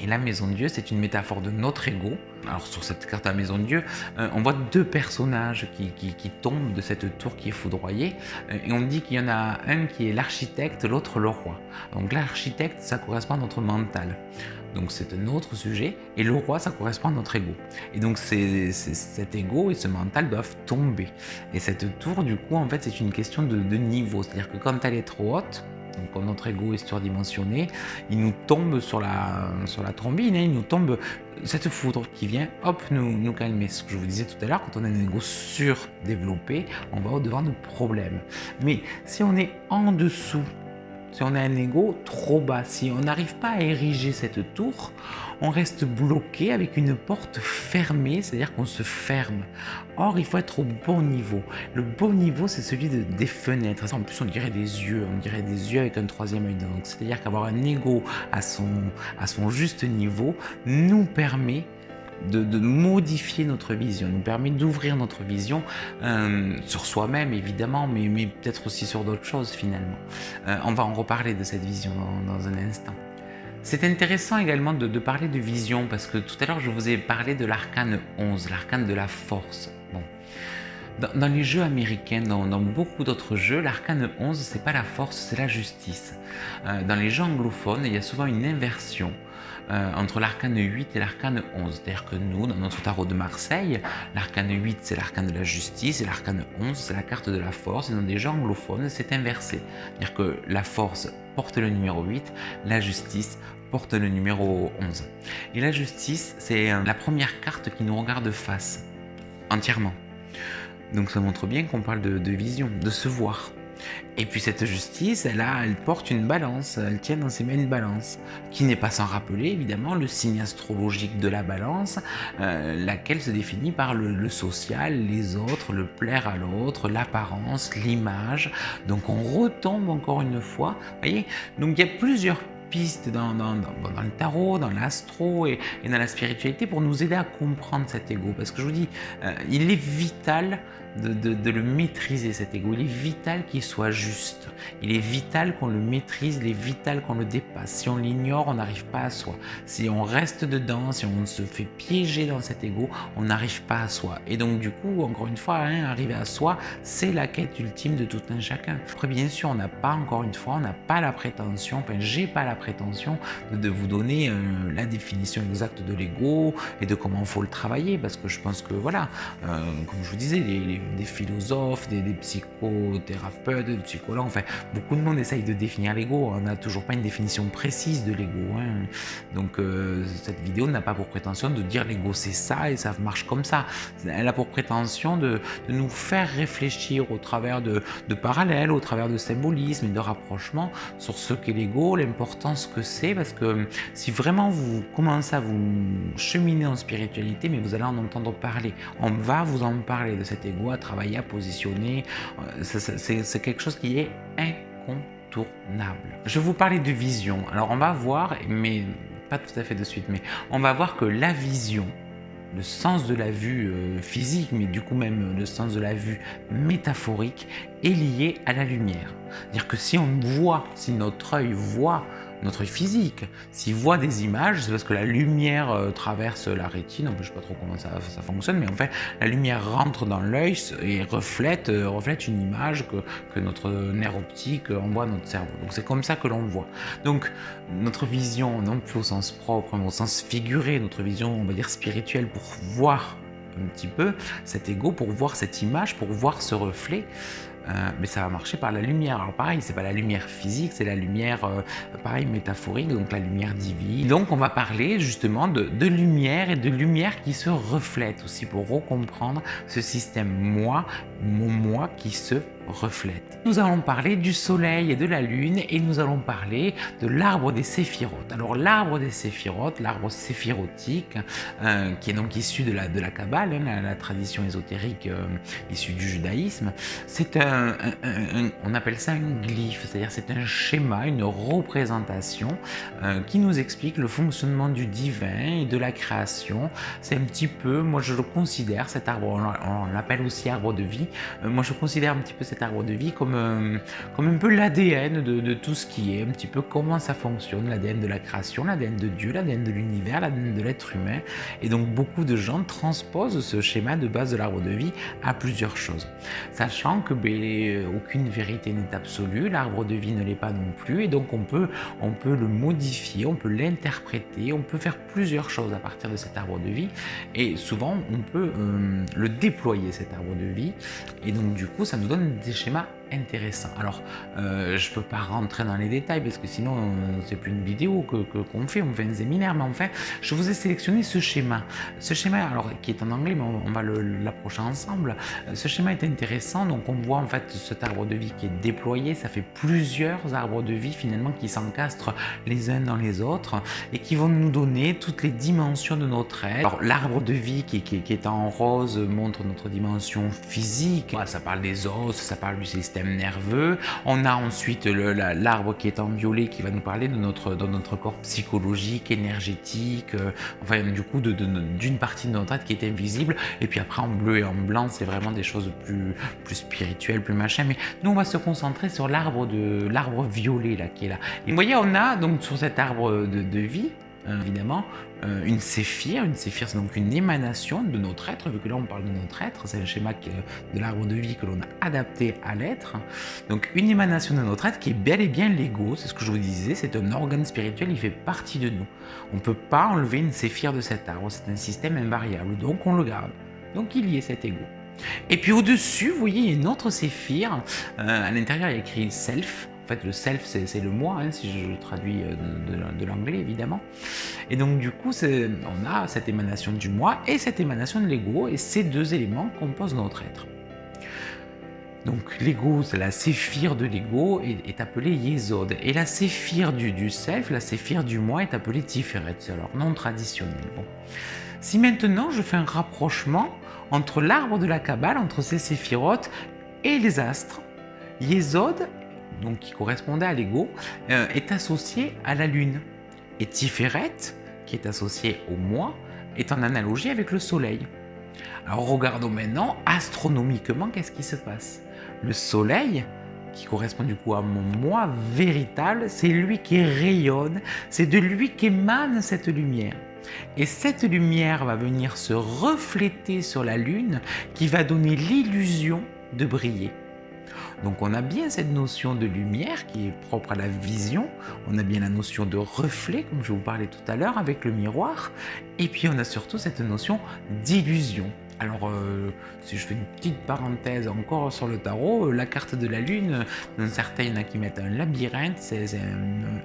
Et la maison de Dieu, c'est une métaphore de notre ego. Alors sur cette carte à la maison de Dieu, on voit deux personnages qui tombent de cette tour qui est foudroyée. Et on dit qu'il y en a un qui est l'architecte, l'autre le roi. Donc l'architecte, ça correspond à notre mental. Donc c'est un autre sujet. Et le roi, ça correspond à notre ego. Et donc cet ego et ce mental doivent tomber. Et cette tour, du coup, en fait, c'est une question de niveau. C'est-à-dire que quand elle est trop haute, donc quand notre ego est surdimensionné, il nous tombe sur la trombine, il nous tombe cette foudre qui vient hop nous calmer. Ce que je vous disais tout à l'heure, quand on a un ego surdéveloppé, on va au-devant de problèmes. Mais si on est en dessous, si on a un ego trop bas, si on n'arrive pas à ériger cette tour, on reste bloqué avec une porte fermée, c'est-à-dire qu'on se ferme. Or, il faut être au bon niveau. Le bon niveau, c'est celui des fenêtres. En plus, on dirait des yeux avec un troisième œil. Donc, c'est-à-dire qu'avoir un ego à son juste niveau nous permet de modifier notre vision, nous permet d'ouvrir notre vision sur soi-même évidemment, mais peut-être aussi sur d'autres choses finalement. On va en reparler de cette vision dans un instant. C'est intéressant également de parler de vision parce que tout à l'heure je vous ai parlé de l'arcane 11, l'arcane de la force. Bon. Dans les jeux américains, dans beaucoup d'autres jeux, l'arcane 11, c'est pas la force, c'est la justice. Dans les jeux anglophones, il y a souvent une inversion entre l'arcane 8 et l'arcane 11. C'est-à-dire que nous, dans notre tarot de Marseille, l'arcane 8, c'est l'arcane de la justice et l'arcane 11, c'est la carte de la force. Et dans des jeux anglophones, c'est inversé. C'est-à-dire que la force porte le numéro 8, la justice porte le numéro 11. Et la justice, c'est la première carte qui nous regarde face, entièrement. Donc ça montre bien qu'on parle de vision, de se voir. Et puis cette justice, elle porte une balance, elle tient dans ses mains une balance, qui n'est pas sans rappeler évidemment le signe astrologique de la balance, laquelle se définit par le social, les autres, le plaire à l'autre, l'apparence, l'image. Donc on retombe encore une fois, vous voyez. Donc il y a plusieurs pistes dans le tarot, dans l'astro et dans la spiritualité pour nous aider à comprendre cet ego. Parce que je vous dis, il est vital de le maîtriser, cet ego. Il est vital qu'il soit juste. Il est vital qu'on le maîtrise, il est vital qu'on le dépasse. Si on l'ignore, on n'arrive pas à soi. Si on reste dedans, si on se fait piéger dans cet ego, on n'arrive pas à soi. Et donc du coup, encore une fois, arriver à soi, c'est la quête ultime de tout un chacun. Après, bien sûr, on n'a pas, encore une fois, on n'a pas la prétention, enfin, j'ai pas la prétention de vous donner la définition exacte de l'ego et de comment il faut le travailler, parce que je pense que voilà, comme je vous disais, des philosophes, des psychothérapeutes, des psychologues, enfin beaucoup de monde essaye de définir l'ego. On n'a toujours pas une définition précise de l'ego. Donc cette vidéo n'a pas pour prétention de dire l'ego c'est ça et ça marche comme ça. Elle a pour prétention de nous faire réfléchir au travers de parallèles, au travers de symbolismes et de rapprochements sur ce qu'est l'ego, l'importance que c'est, parce que si vraiment vous commencez à vous cheminer en spiritualité, mais vous allez en entendre parler. On va vous en parler de cet ego, à travailler, à positionner. C'est quelque chose qui est incontournable. Je vais vous parler de vision. Alors on va voir, mais pas tout à fait de suite, mais on va voir que la vision, le sens de la vue physique, mais du coup même le sens de la vue métaphorique, est lié à la lumière. C'est-à-dire que si on voit, si notre œil voit, notre œil physique, s'il voit des images, c'est parce que la lumière traverse la rétine. Je ne sais pas trop comment ça fonctionne, mais en fait, la lumière rentre dans l'œil et reflète une image que notre nerf optique envoie à notre cerveau. Donc c'est comme ça que l'on voit. Donc notre vision, non plus au sens propre, mais au sens figuré, notre vision, on va dire spirituelle, pour voir un petit peu cet ego, pour voir cette image, pour voir ce reflet, mais ça va marcher par la lumière. Alors pareil, c'est pas la lumière physique, c'est la lumière pareil métaphorique, donc la lumière divine. Donc on va parler justement de lumière et de lumière qui se reflète aussi, pour recomprendre ce système moi, mon moi qui se reflète. Nous allons parler du soleil et de la lune, et nous allons parler de l'arbre des séphirotes. Alors l'arbre des séphirotes, l'arbre séphirotique, qui est donc issu de la Kabbale, la tradition ésotérique issue du judaïsme, c'est on appelle ça un glyphe, c'est-à-dire c'est un schéma, une représentation qui nous explique le fonctionnement du divin et de la création. C'est un petit peu, moi je le considère, cet arbre, on l'appelle aussi arbre de vie, moi je considère un petit peu cet arbre de vie comme un peu l'ADN de tout ce qui est, un petit peu comment ça fonctionne, l'ADN de la création, l'ADN de Dieu, l'ADN de l'univers, l'ADN de l'être humain. Et donc beaucoup de gens transposent ce schéma de base de l'arbre de vie à plusieurs choses. Sachant que aucune vérité n'est absolue, l'arbre de vie ne l'est pas non plus, et donc on peut le modifier, on peut l'interpréter, on peut faire plusieurs choses à partir de cet arbre de vie, et souvent on peut le déployer, cet arbre de vie, et donc du coup ça nous donne des schémas intéressants. Alors je peux pas rentrer dans les détails parce que sinon c'est plus une vidéo qu'on fait, on fait un séminaire, mais enfin je vous ai sélectionné ce schéma, alors qui est en anglais, mais on va l'approcher ensemble. Ce schéma est intéressant, donc on voit en fait cet arbre de vie qui est déployé, ça fait plusieurs arbres de vie finalement qui s'encastrent les uns dans les autres et qui vont nous donner toutes les dimensions de notre être. Alors l'arbre de vie qui est en rose montre notre dimension physique, ça parle des os, ça parle du système nerveux. On a ensuite l'arbre qui est en violet qui va nous parler de notre corps psychologique, énergétique, enfin du coup d'une partie de notre être qui est invisible, et puis après en bleu et en blanc c'est vraiment des choses plus spirituelles, plus machin, mais nous on va se concentrer sur l'arbre violet là qui est là. Et vous voyez, on a donc sur cet arbre de vie évidemment une séphire c'est donc une émanation de notre être, vu que là on parle de notre être, c'est le schéma de l'arbre de vie que l'on a adapté à l'être, donc une émanation de notre être qui est bel et bien l'ego, c'est ce que je vous disais, c'est un organe spirituel, il fait partie de nous, on ne peut pas enlever une séphire de cet arbre, c'est un système invariable, donc on le garde, donc il y est cet ego. Et puis au-dessus, vous voyez, il y a une autre séphire, à l'intérieur il y a écrit self. En fait, le self, c'est le moi, hein, si je traduis de l'anglais, évidemment. Et donc, du coup, on a cette émanation du moi et cette émanation de l'ego, et ces deux éléments composent notre être. Donc, l'ego, c'est la séphire de l'ego, est appelée Yesod. Et la séphire du self, la séphire du moi, est appelée Tiferet. C'est alors non traditionnel. Bon. Si maintenant, je fais un rapprochement entre l'arbre de la Kabbale, entre ces séphirotes et les astres, Yesod, donc qui correspondait à l'ego, est associé à la lune. Et Tiferet, qui est associé au moi, est en analogie avec le soleil. Alors regardons maintenant, astronomiquement, qu'est-ce qui se passe? Le soleil, qui correspond du coup à mon moi véritable, c'est lui qui rayonne, c'est de lui qu'émane cette lumière. Et cette lumière va venir se refléter sur la lune, qui va donner l'illusion de briller. Donc on a bien cette notion de lumière qui est propre à la vision, on a bien la notion de reflet, comme je vous parlais tout à l'heure avec le miroir, et puis on a surtout cette notion d'illusion. Alors, si je fais une petite parenthèse encore sur le tarot, la carte de la lune, certains, il y en a qui mettent un labyrinthe, c'est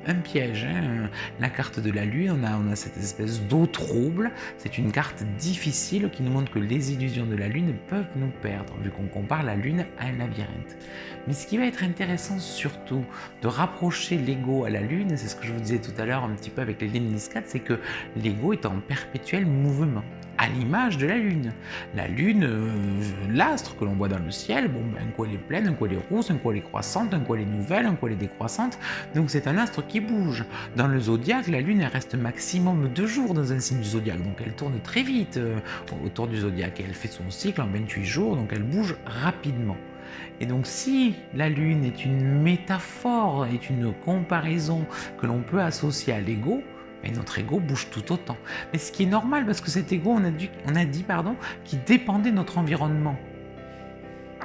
un piège. Hein. La carte de la lune, on a cette espèce d'eau trouble, c'est une carte difficile qui nous montre que les illusions de la lune peuvent nous perdre, vu qu'on compare la lune à un labyrinthe. Mais ce qui va être intéressant surtout, de rapprocher l'ego à la lune, c'est ce que je vous disais tout à l'heure un petit peu avec les lemniscates, c'est que l'ego est en perpétuel mouvement, à l'image de la lune. La lune, l'astre que l'on voit dans le ciel, bon, un coup elle est pleine, un coup elle est rousse, un coup elle est croissante, un coup elle est nouvelle, un coup elle est décroissante, donc c'est un astre qui bouge. Dans le zodiaque, la lune elle reste maximum 2 jours dans un signe du zodiaque, donc elle tourne très vite autour du zodiaque, et elle fait son cycle en 28 jours, donc elle bouge rapidement. Et donc si la lune est une métaphore, est une comparaison que l'on peut associer à l'ego, mais notre ego bouge tout autant. Mais ce qui est normal, parce que cet ego, on a dit qu'il dépendait de notre environnement.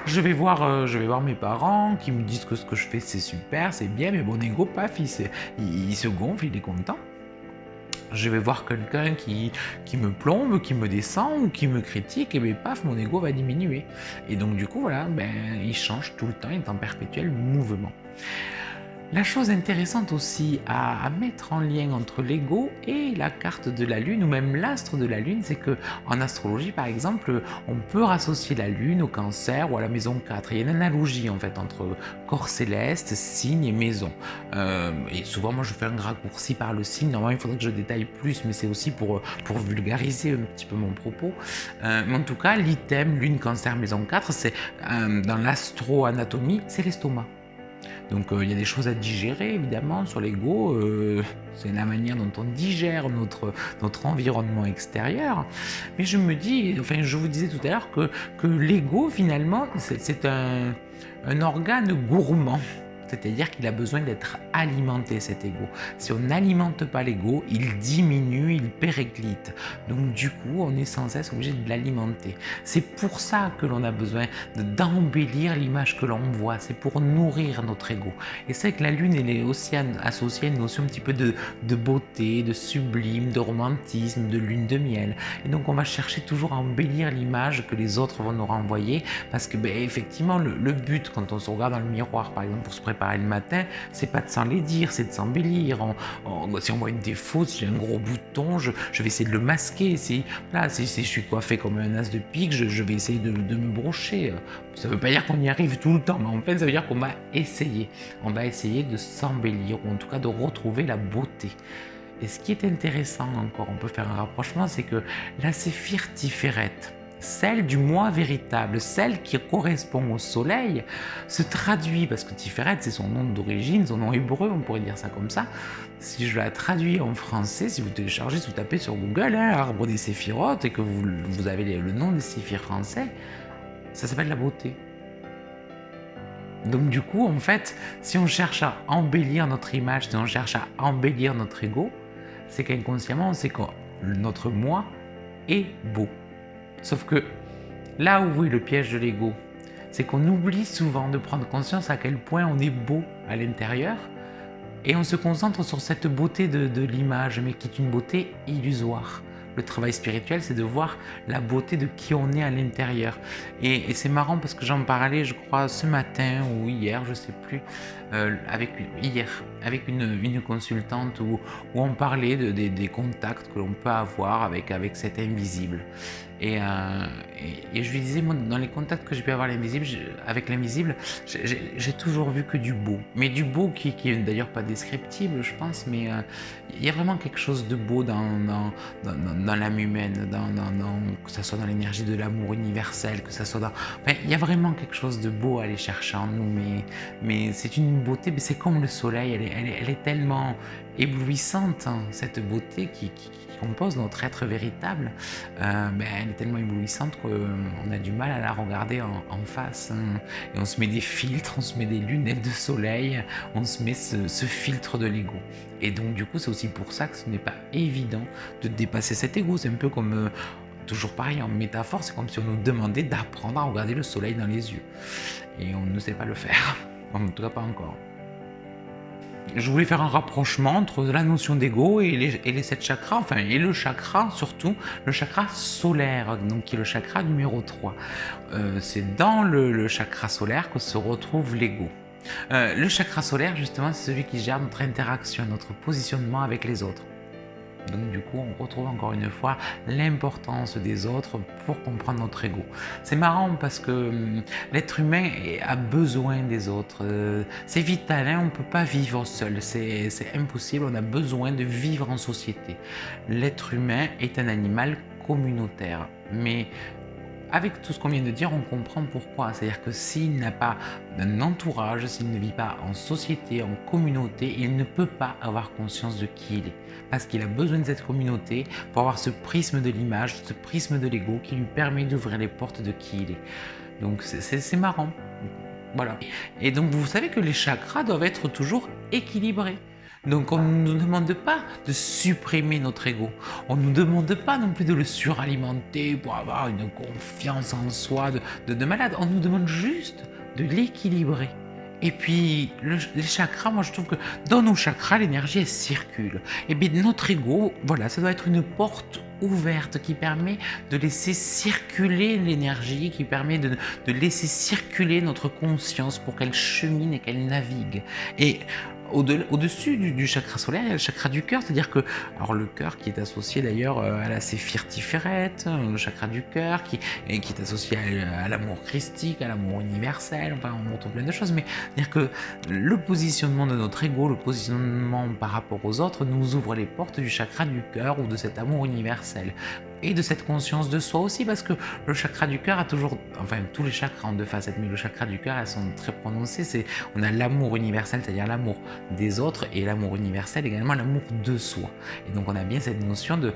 Je vais voir mes parents qui me disent que ce que je fais c'est super, c'est bien, mais mon ego, paf, il se gonfle, il est content. Je vais voir quelqu'un qui me plombe, qui me descend ou qui me critique, et bien paf, mon ego va diminuer. Et donc du coup, voilà, il change tout le temps, il est en perpétuel mouvement. La chose intéressante aussi à mettre en lien entre l'ego et la carte de la lune, ou même l'astre de la lune, c'est qu'en astrologie par exemple, on peut rassocier la lune au cancer ou à la maison 4. Il y a une analogie en fait entre corps céleste, signe et maison. Et souvent moi je fais un raccourci par le signe, normalement il faudrait que je détaille plus, mais c'est aussi pour vulgariser un petit peu mon propos. Mais en tout cas, l'item lune, cancer, maison 4, c'est dans l'astro-anatomie, c'est l'estomac. Donc il y a des choses à digérer évidemment sur l'ego, c'est la manière dont on digère notre environnement extérieur. Mais je me dis, enfin je vous disais tout à l'heure que l'ego finalement c'est un organe gourmand. C'est-à-dire qu'il a besoin d'être alimenté, cet ego. Si on n'alimente pas l'ego, il diminue, il périclite. Donc du coup, on est sans cesse obligé de l'alimenter. C'est pour ça que l'on a besoin d'embellir l'image que l'on voit. C'est pour nourrir notre ego. Et c'est que la Lune, elle est aussi associée à une notion un petit peu de beauté, de sublime, de romantisme, de lune de miel. Et donc on va chercher toujours à embellir l'image que les autres vont nous renvoyer. Parce que effectivement, le but, quand on se regarde dans le miroir, par exemple, pour se préparer le matin, c'est pas de s'enlaidir, c'est de s'embellir. Si on voit une défaut, si j'ai un gros bouton, je vais essayer de le masquer. Si je suis coiffé comme un as de pique, je vais essayer de me brocher. Ça veut pas dire qu'on y arrive tout le temps, mais en fait, ça veut dire qu'on va essayer. On va essayer de s'embellir, ou en tout cas de retrouver la beauté. Et ce qui est intéressant encore, on peut faire un rapprochement, c'est que la Séphire Tiferet, celle du moi véritable, celle qui correspond au soleil, se traduit, parce que Tiferet c'est son nom d'origine, son nom hébreu, on pourrait dire ça comme ça. Si je la traduis en français, si vous téléchargez, si vous tapez sur Google, arbre des séphirotes, et que vous avez le nom des séphirs français, ça s'appelle la beauté. Donc du coup, en fait, si on cherche à embellir notre image, si on cherche à embellir notre ego, c'est qu'inconsciemment, c'est que notre moi est beau. Sauf que là où est le piège de l'ego, c'est qu'on oublie souvent de prendre conscience à quel point on est beau à l'intérieur et on se concentre sur cette beauté de l'image, mais qui est une beauté illusoire. Le travail spirituel, c'est de voir la beauté de qui on est à l'intérieur. Et c'est marrant parce que j'en parlais, je crois, ce matin ou hier, je ne sais plus, avec une consultante où on parlait des contacts que l'on peut avoir avec cet invisible. Et je lui disais, moi, dans les contacts que j'ai pu avoir avec l'invisible, j'ai toujours vu que du beau. Mais du beau qui est d'ailleurs pas descriptible, je pense, mais il y a vraiment quelque chose de beau dans l'âme humaine, que ce soit dans l'énergie de l'amour universel, que ça soit dans... Enfin, il y a vraiment quelque chose de beau à aller chercher en nous, mais c'est une beauté, mais c'est comme le soleil, elle est tellement éblouissante, hein, cette beauté qui compose notre être véritable, elle est tellement éblouissante qu'on a du mal à la regarder en face, hein. Et on se met des filtres, on se met des lunettes de soleil, on se met ce filtre de l'ego. Et donc du coup, c'est aussi pour ça que ce n'est pas évident de dépasser cet ego. C'est un peu comme... toujours pareil en métaphore, c'est comme si on nous demandait d'apprendre à regarder le soleil dans les yeux. Et on ne sait pas le faire, en tout cas pas encore. Je voulais faire un rapprochement entre la notion d'ego et les 7 chakras, enfin, et le chakra surtout, le chakra solaire, donc qui est le chakra numéro 3. C'est dans le chakra solaire que se retrouve l'ego. Le chakra solaire, justement, c'est celui qui gère notre interaction, notre positionnement avec les autres. Donc du coup, on retrouve encore une fois l'importance des autres pour comprendre notre ego. C'est marrant parce que l'être humain a besoin des autres. C'est vital, hein, on ne peut pas vivre seul, c'est impossible, on a besoin de vivre en société. L'être humain est un animal communautaire, mais avec tout ce qu'on vient de dire, on comprend pourquoi. C'est-à-dire que s'il n'a pas un entourage, s'il ne vit pas en société, en communauté, il ne peut pas avoir conscience de qui il est. Parce qu'il a besoin de cette communauté pour avoir ce prisme de l'image, ce prisme de l'ego qui lui permet d'ouvrir les portes de qui il est. Donc c'est marrant. Voilà. Et donc vous savez que les chakras doivent être toujours équilibrés. Donc on ne nous demande pas de supprimer notre ego. On ne nous demande pas non plus de le suralimenter pour avoir une confiance en soi de malade. On nous demande juste de l'équilibrer. Et puis les chakras, moi je trouve que dans nos chakras, l'énergie elle circule. Et bien notre ego, voilà, ça doit être une porte ouverte qui permet de laisser circuler l'énergie, qui permet de laisser circuler notre conscience pour qu'elle chemine et qu'elle navigue. Et au-dessus du chakra solaire, il y a le chakra du cœur, c'est-à-dire que, alors le cœur qui est associé d'ailleurs à la Séphire Tiferet, le chakra du cœur qui est associé à l'amour christique, à l'amour universel, enfin on retrouve plein de choses, mais c'est-à-dire que le positionnement de notre ego, le positionnement par rapport aux autres nous ouvre les portes du chakra du cœur ou de cet amour universel. et de cette conscience de soi aussi, parce que le chakra du cœur a toujours, enfin tous les chakras ont deux facettes, mais le chakra du cœur, elles sont très prononcées. On a l'amour universel, c'est-à-dire l'amour des autres, et l'amour universel également l'amour de soi. Et donc on a bien cette notion de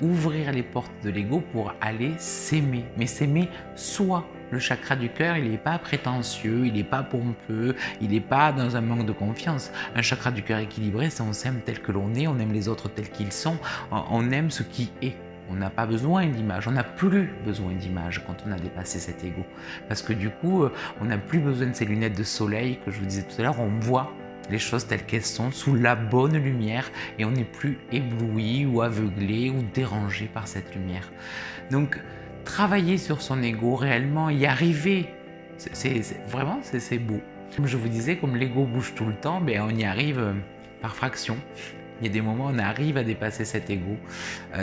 ouvrir les portes de l'ego pour aller s'aimer, mais s'aimer soi. Le chakra du cœur, il n'est pas prétentieux, il n'est pas pompeux, il n'est pas dans un manque de confiance. Un chakra du cœur équilibré, c'est on s'aime tel que l'on est, on aime les autres tels qu'ils sont, on aime ce qui est. On n'a pas besoin d'image, on n'a plus besoin d'image quand on a dépassé cet ego. Parce que du coup, on n'a plus besoin de ces lunettes de soleil que je vous disais tout à l'heure, on voit les choses telles qu'elles sont, sous la bonne lumière, et on n'est plus ébloui ou aveuglé ou dérangé par cette lumière. Donc, travailler sur son ego, réellement y arriver, vraiment c'est beau. Comme je vous disais, comme l'ego bouge tout le temps, ben, on y arrive par fraction. Il y a des moments où on arrive à dépasser cet ego.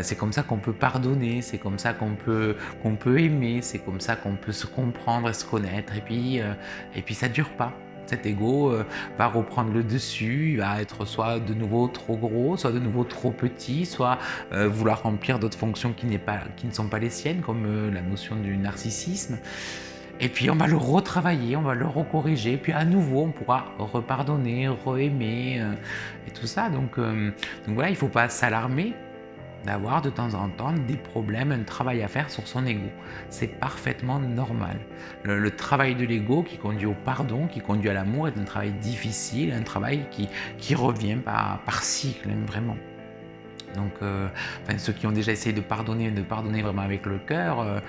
C'est comme ça qu'on peut pardonner, c'est comme ça qu'on peut aimer, c'est comme ça qu'on peut se comprendre et se connaître. Et puis ça ne dure pas. Cet ego va reprendre le dessus, il va être soit de nouveau trop gros, soit de nouveau trop petit, soit vouloir remplir d'autres fonctions qui ne sont pas les siennes, comme la notion du narcissisme. Et puis on va le retravailler, on va le recorriger, puis à nouveau on pourra repardonner, re-aimer et tout ça. Donc voilà, il ne faut pas s'alarmer d'avoir de temps en temps des problèmes, un travail à faire sur son ego. C'est parfaitement normal. Le travail de l'ego qui conduit au pardon, qui conduit à l'amour est un travail difficile, un travail qui revient par cycle, hein, vraiment. Donc, ceux qui ont déjà essayé de pardonner vraiment avec le cœur,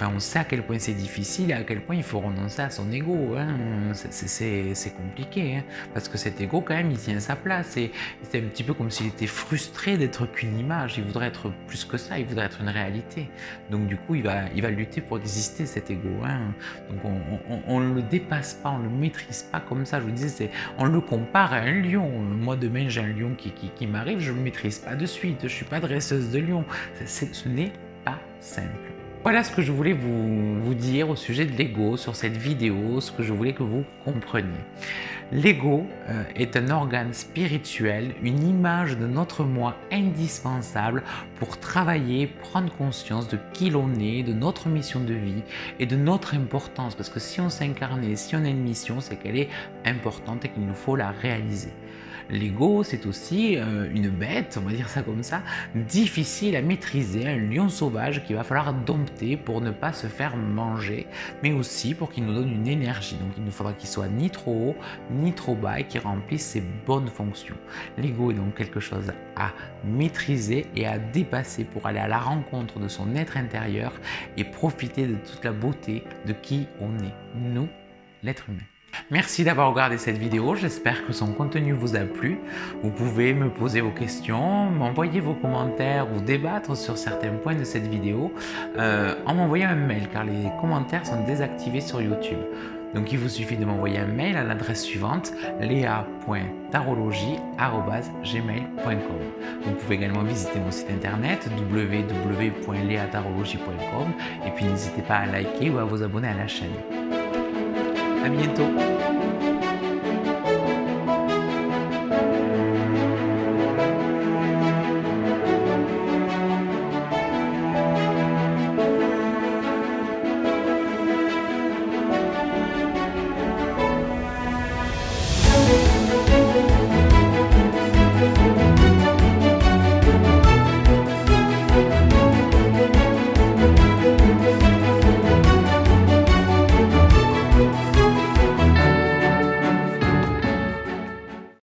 on sait à quel point c'est difficile et à quel point il faut renoncer à son ego. Hein. C'est compliqué, hein, parce que cet ego, quand même, il tient sa place. Et c'est un petit peu comme s'il était frustré d'être qu'une image. Il voudrait être plus que ça, il voudrait être une réalité. Donc, du coup, il va lutter pour exister, cet ego. Hein. Donc, on ne le dépasse pas, on ne le maîtrise pas comme ça. Je vous disais, on le compare à un lion. Moi, demain, j'ai un lion qui m'arrive, je ne le maîtrise pas de suite. Je ne suis pas dresseuse de lion. Ce n'est pas simple. Voilà ce que je voulais vous dire au sujet de l'ego sur cette vidéo, ce que je voulais que vous compreniez. L'ego est un organe spirituel, une image de notre moi indispensable pour travailler, prendre conscience de qui l'on est, de notre mission de vie et de notre importance. Parce que si on s'incarne, si on a une mission, c'est qu'elle est importante et qu'il nous faut la réaliser. L'ego, c'est aussi une bête, on va dire ça comme ça, difficile à maîtriser, un lion sauvage qu'il va falloir dompter pour ne pas se faire manger, mais aussi pour qu'il nous donne une énergie. Donc il ne faudra qu'il soit ni trop haut, ni trop bas et qu'il remplisse ses bonnes fonctions. L'ego est donc quelque chose à maîtriser et à dépasser pour aller à la rencontre de son être intérieur et profiter de toute la beauté de qui on est, nous, l'être humain. Merci d'avoir regardé cette vidéo, j'espère que son contenu vous a plu. Vous pouvez me poser vos questions, m'envoyer vos commentaires ou débattre sur certains points de cette vidéo en m'envoyant un mail car les commentaires sont désactivés sur YouTube. Donc il vous suffit de m'envoyer un mail à l'adresse suivante lea.tarologie@gmail.com. Vous pouvez également visiter mon site internet www.leatarologie.com et puis n'hésitez pas à liker ou à vous abonner à la chaîne. À bientôt.